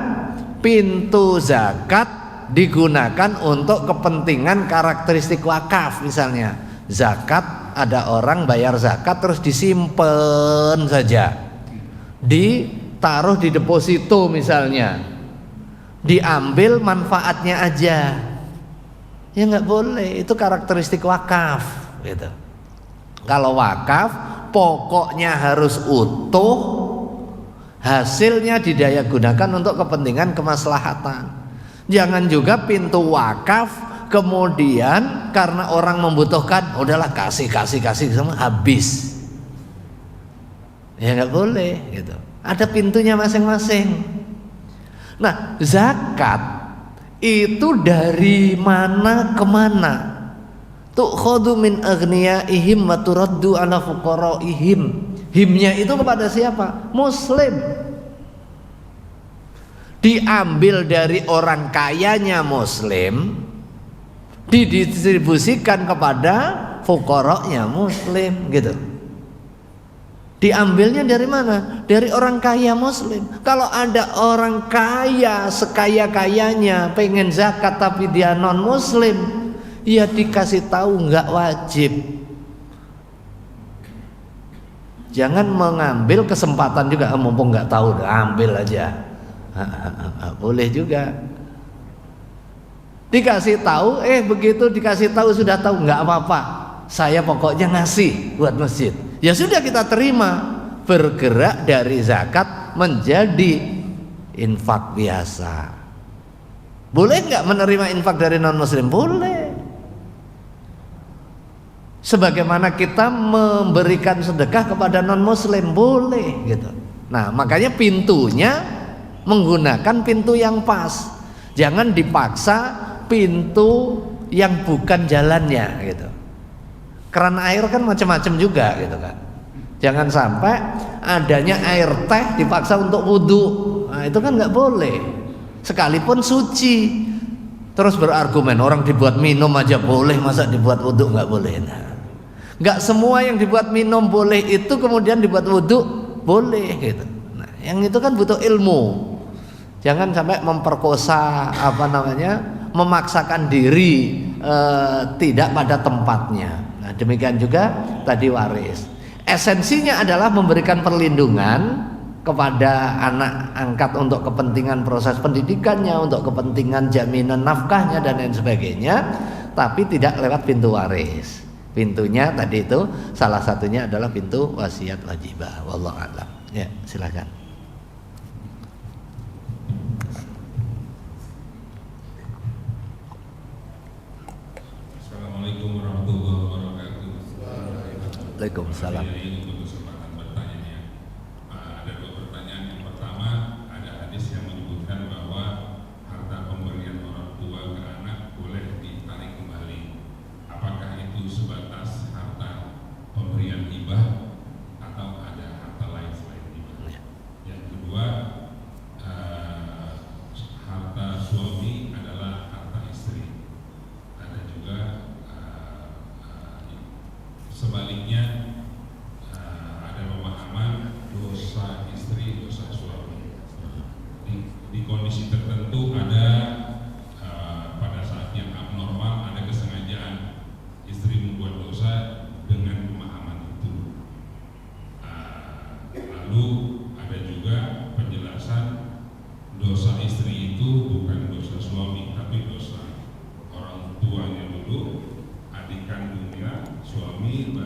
pintu zakat digunakan untuk kepentingan karakteristik wakaf. Misalnya zakat, ada orang bayar zakat terus disimpan saja, ditaruh di deposito misalnya, diambil manfaatnya aja. Ya nggak boleh, itu karakteristik wakaf gitu. Kalau wakaf pokoknya harus utuh, hasilnya didaya gunakan untuk kepentingan kemaslahatan. Jangan juga pintu wakaf kemudian karena orang membutuhkan, udahlah kasih sama habis. Ya nggak boleh gitu. Ada pintunya masing-masing. Nah, zakat itu dari mana ke mana? Tu'khadhu min aghniyaihim wa turaddu ala fuqaraihim. Himnya itu kepada siapa? Muslim. Diambil dari orang kayanya muslim, didistribusikan kepada fuqaranya muslim gitu. Diambilnya dari mana? Dari orang kaya muslim. Kalau ada orang kaya sekaya-kayanya pengen zakat tapi dia non muslim, ya dikasih tahu nggak wajib. Jangan mengambil kesempatan juga, mumpung nggak tahu, ambil aja. Boleh juga. Dikasih tahu, begitu dikasih tahu sudah tahu, nggak apa-apa. Saya pokoknya ngasih buat masjid. Ya sudah, kita terima, bergerak dari zakat menjadi infak biasa. Boleh nggak menerima infak dari non muslim? Boleh. Sebagaimana kita memberikan sedekah kepada non muslim, boleh gitu. Nah, makanya pintunya menggunakan pintu yang pas. Jangan dipaksa pintu yang bukan jalannya gitu. Keran air kan macam-macam juga gitu kan. Jangan sampai adanya air teh dipaksa untuk wudhu. Nah, itu kan nggak boleh. Sekalipun suci, terus berargumen orang dibuat minum aja boleh, masa dibuat wudhu nggak boleh? Nah, nggak semua yang dibuat minum boleh itu kemudian dibuat wudhu boleh gitu. Nah, yang itu kan butuh ilmu. Jangan sampai memperkosa memaksakan diri tidak pada tempatnya. Nah, demikian juga tadi waris. Esensinya adalah memberikan perlindungan kepada anak angkat untuk kepentingan proses pendidikannya, untuk kepentingan jaminan nafkahnya dan lain sebagainya, tapi tidak lewat pintu waris. Pintunya tadi itu salah satunya adalah pintu wasiat wajibah. Wallahu a'lam. Ya, silakan. Assalamualaikum warahmatullahi wabarakatuh. Waalaikumsalam. Ini untuk kesempatan bertanya ya. Ada dua pertanyaan. Yang pertama, ada hadis yang menyebutkan bahwa harta pemberian orang tua ke anak boleh ditarik kembali. Apakah itu sebatas harta pemberian hibah atau ada harta lain selain hibah? Yang kedua, harta suami adalah harta istri. Ada juga sebaliknya, ada pemahaman dosa istri, dosa suami. Di kondisi tertentu ada pada saat yang abnormal ada kesengajaan istri membuat dosa dengan pemahaman itu. Lalu ada juga penjelasan dosa istri itu bukan dosa suami tapi dosa orang tuanya dulu, adik kandungnya, suami,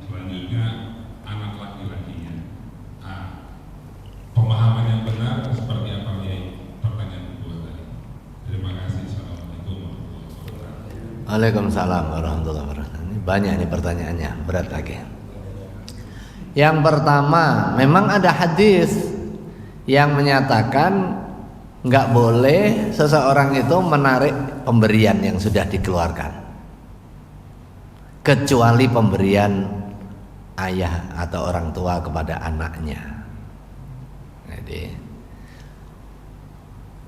selanjutnya anak laki-lakinya. Pemahaman yang benar seperti apa ya? Pertanyaan kedua tadi. Terima kasih. Assalamualaikum warahmatullahi wabarakatuh. Waalaikumsalam warahmatullahi wabarakatuh. Ini banyak nih pertanyaannya, berat lagi. Yang pertama, memang ada hadis yang menyatakan nggak boleh seseorang itu menarik pemberian yang sudah dikeluarkan, kecuali pemberian ayah atau orang tua kepada anaknya. Jadi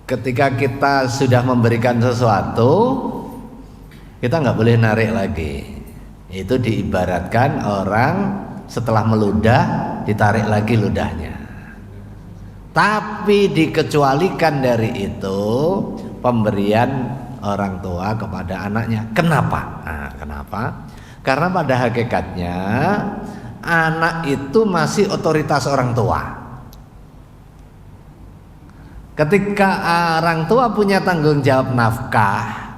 ketika kita sudah memberikan sesuatu, kita nggak boleh narik lagi. Itu diibaratkan orang setelah meludah ditarik lagi ludahnya. Tapi dikecualikan dari itu pemberian orang tua kepada anaknya. Kenapa? Nah, kenapa? Karena pada hakikatnya anak itu masih otoritas orang tua. Ketika orang tua punya tanggung jawab nafkah,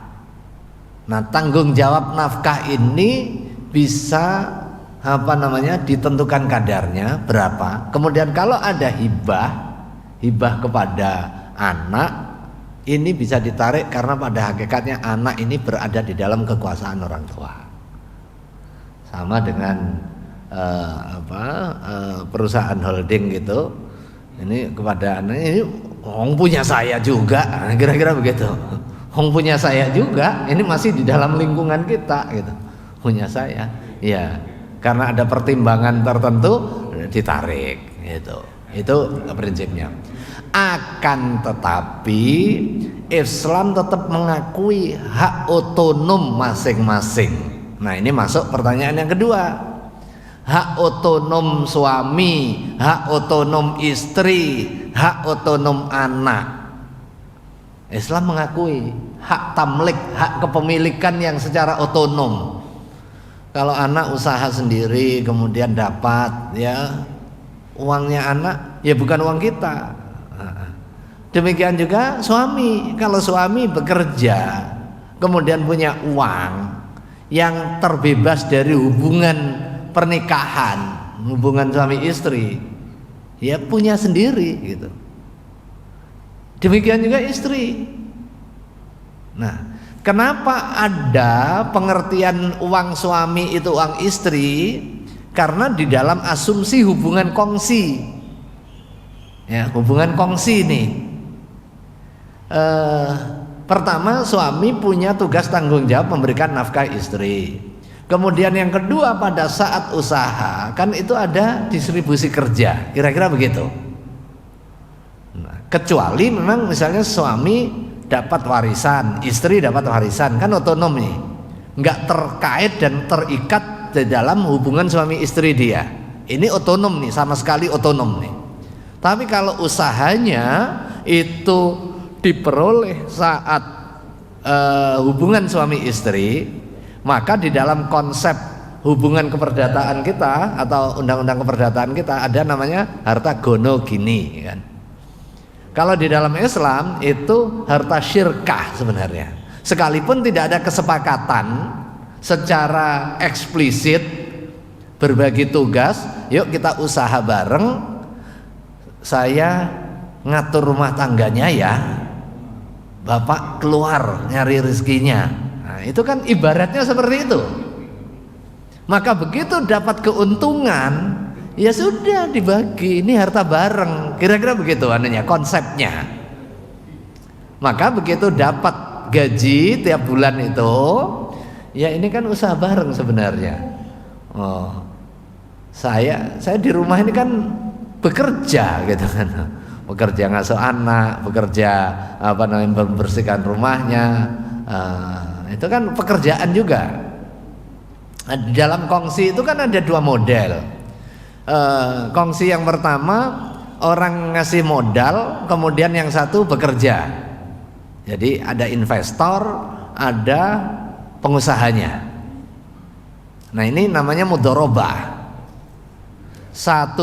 nah tanggung jawab nafkah ini bisa ditentukan kadarnya berapa. Kemudian kalau ada hibah kepada anak, ini bisa ditarik karena pada hakikatnya anak ini berada di dalam kekuasaan orang tua. Sama dengan perusahaan holding gitu, ini kepada anak ini punya saya juga, kira-kira begitu. Punya saya juga, ini masih di dalam lingkungan kita gitu. Punya saya, ya karena ada pertimbangan tertentu ditarik gitu. Itu prinsipnya. Akan tetapi Islam tetap mengakui hak otonom masing-masing. Nah, ini masuk pertanyaan yang kedua. Hak otonom suami, hak otonom istri, hak otonom anak. Islam mengakui hak tamlik, hak kepemilikan yang secara otonom. Kalau anak usaha sendiri kemudian dapat ya uangnya anak, ya bukan uang kita. Demikian juga suami, kalau suami bekerja kemudian punya uang yang terbebas dari hubungan pernikahan, hubungan suami istri, ya punya sendiri gitu. Demikian juga istri. Nah, kenapa ada pengertian uang suami itu uang istri? Karena di dalam asumsi hubungan kongsi, ya hubungan kongsi nih. Pertama, suami punya tugas tanggung jawab memberikan nafkah istri. Kemudian yang kedua, pada saat usaha kan itu ada distribusi kerja, kira-kira begitu. Nah, kecuali memang misalnya suami dapat warisan, istri dapat warisan, kan otonom nih, nggak terkait dan terikat di dalam hubungan suami istri dia. Ini otonom nih, sama sekali otonom nih. Tapi kalau usahanya itu diperoleh saat hubungan suami istri, maka di dalam konsep hubungan keperdataan kita atau undang-undang keperdataan kita ada namanya harta gono gini kan. Kalau di dalam Islam itu harta syirkah sebenarnya. Sekalipun tidak ada kesepakatan secara eksplisit berbagi tugas, yuk kita usaha bareng, saya ngatur rumah tangganya ya, bapak keluar nyari rezekinya. Nah, itu kan ibaratnya seperti itu. Maka begitu dapat keuntungan, ya sudah dibagi, ini harta bareng. Kira-kira begitu anunya, konsepnya. Maka begitu dapat gaji tiap bulan itu, ya ini kan usaha bareng sebenarnya. Oh, saya di rumah ini kan bekerja gitu kan, bekerja ngasuh anak, bekerja membersihkan rumahnya, itu kan pekerjaan juga. Di dalam kongsi itu kan ada dua model. Kongsi yang pertama orang ngasih modal, kemudian yang satu bekerja. Jadi ada investor, ada pengusahanya. Nah ini namanya mudharabah. Satu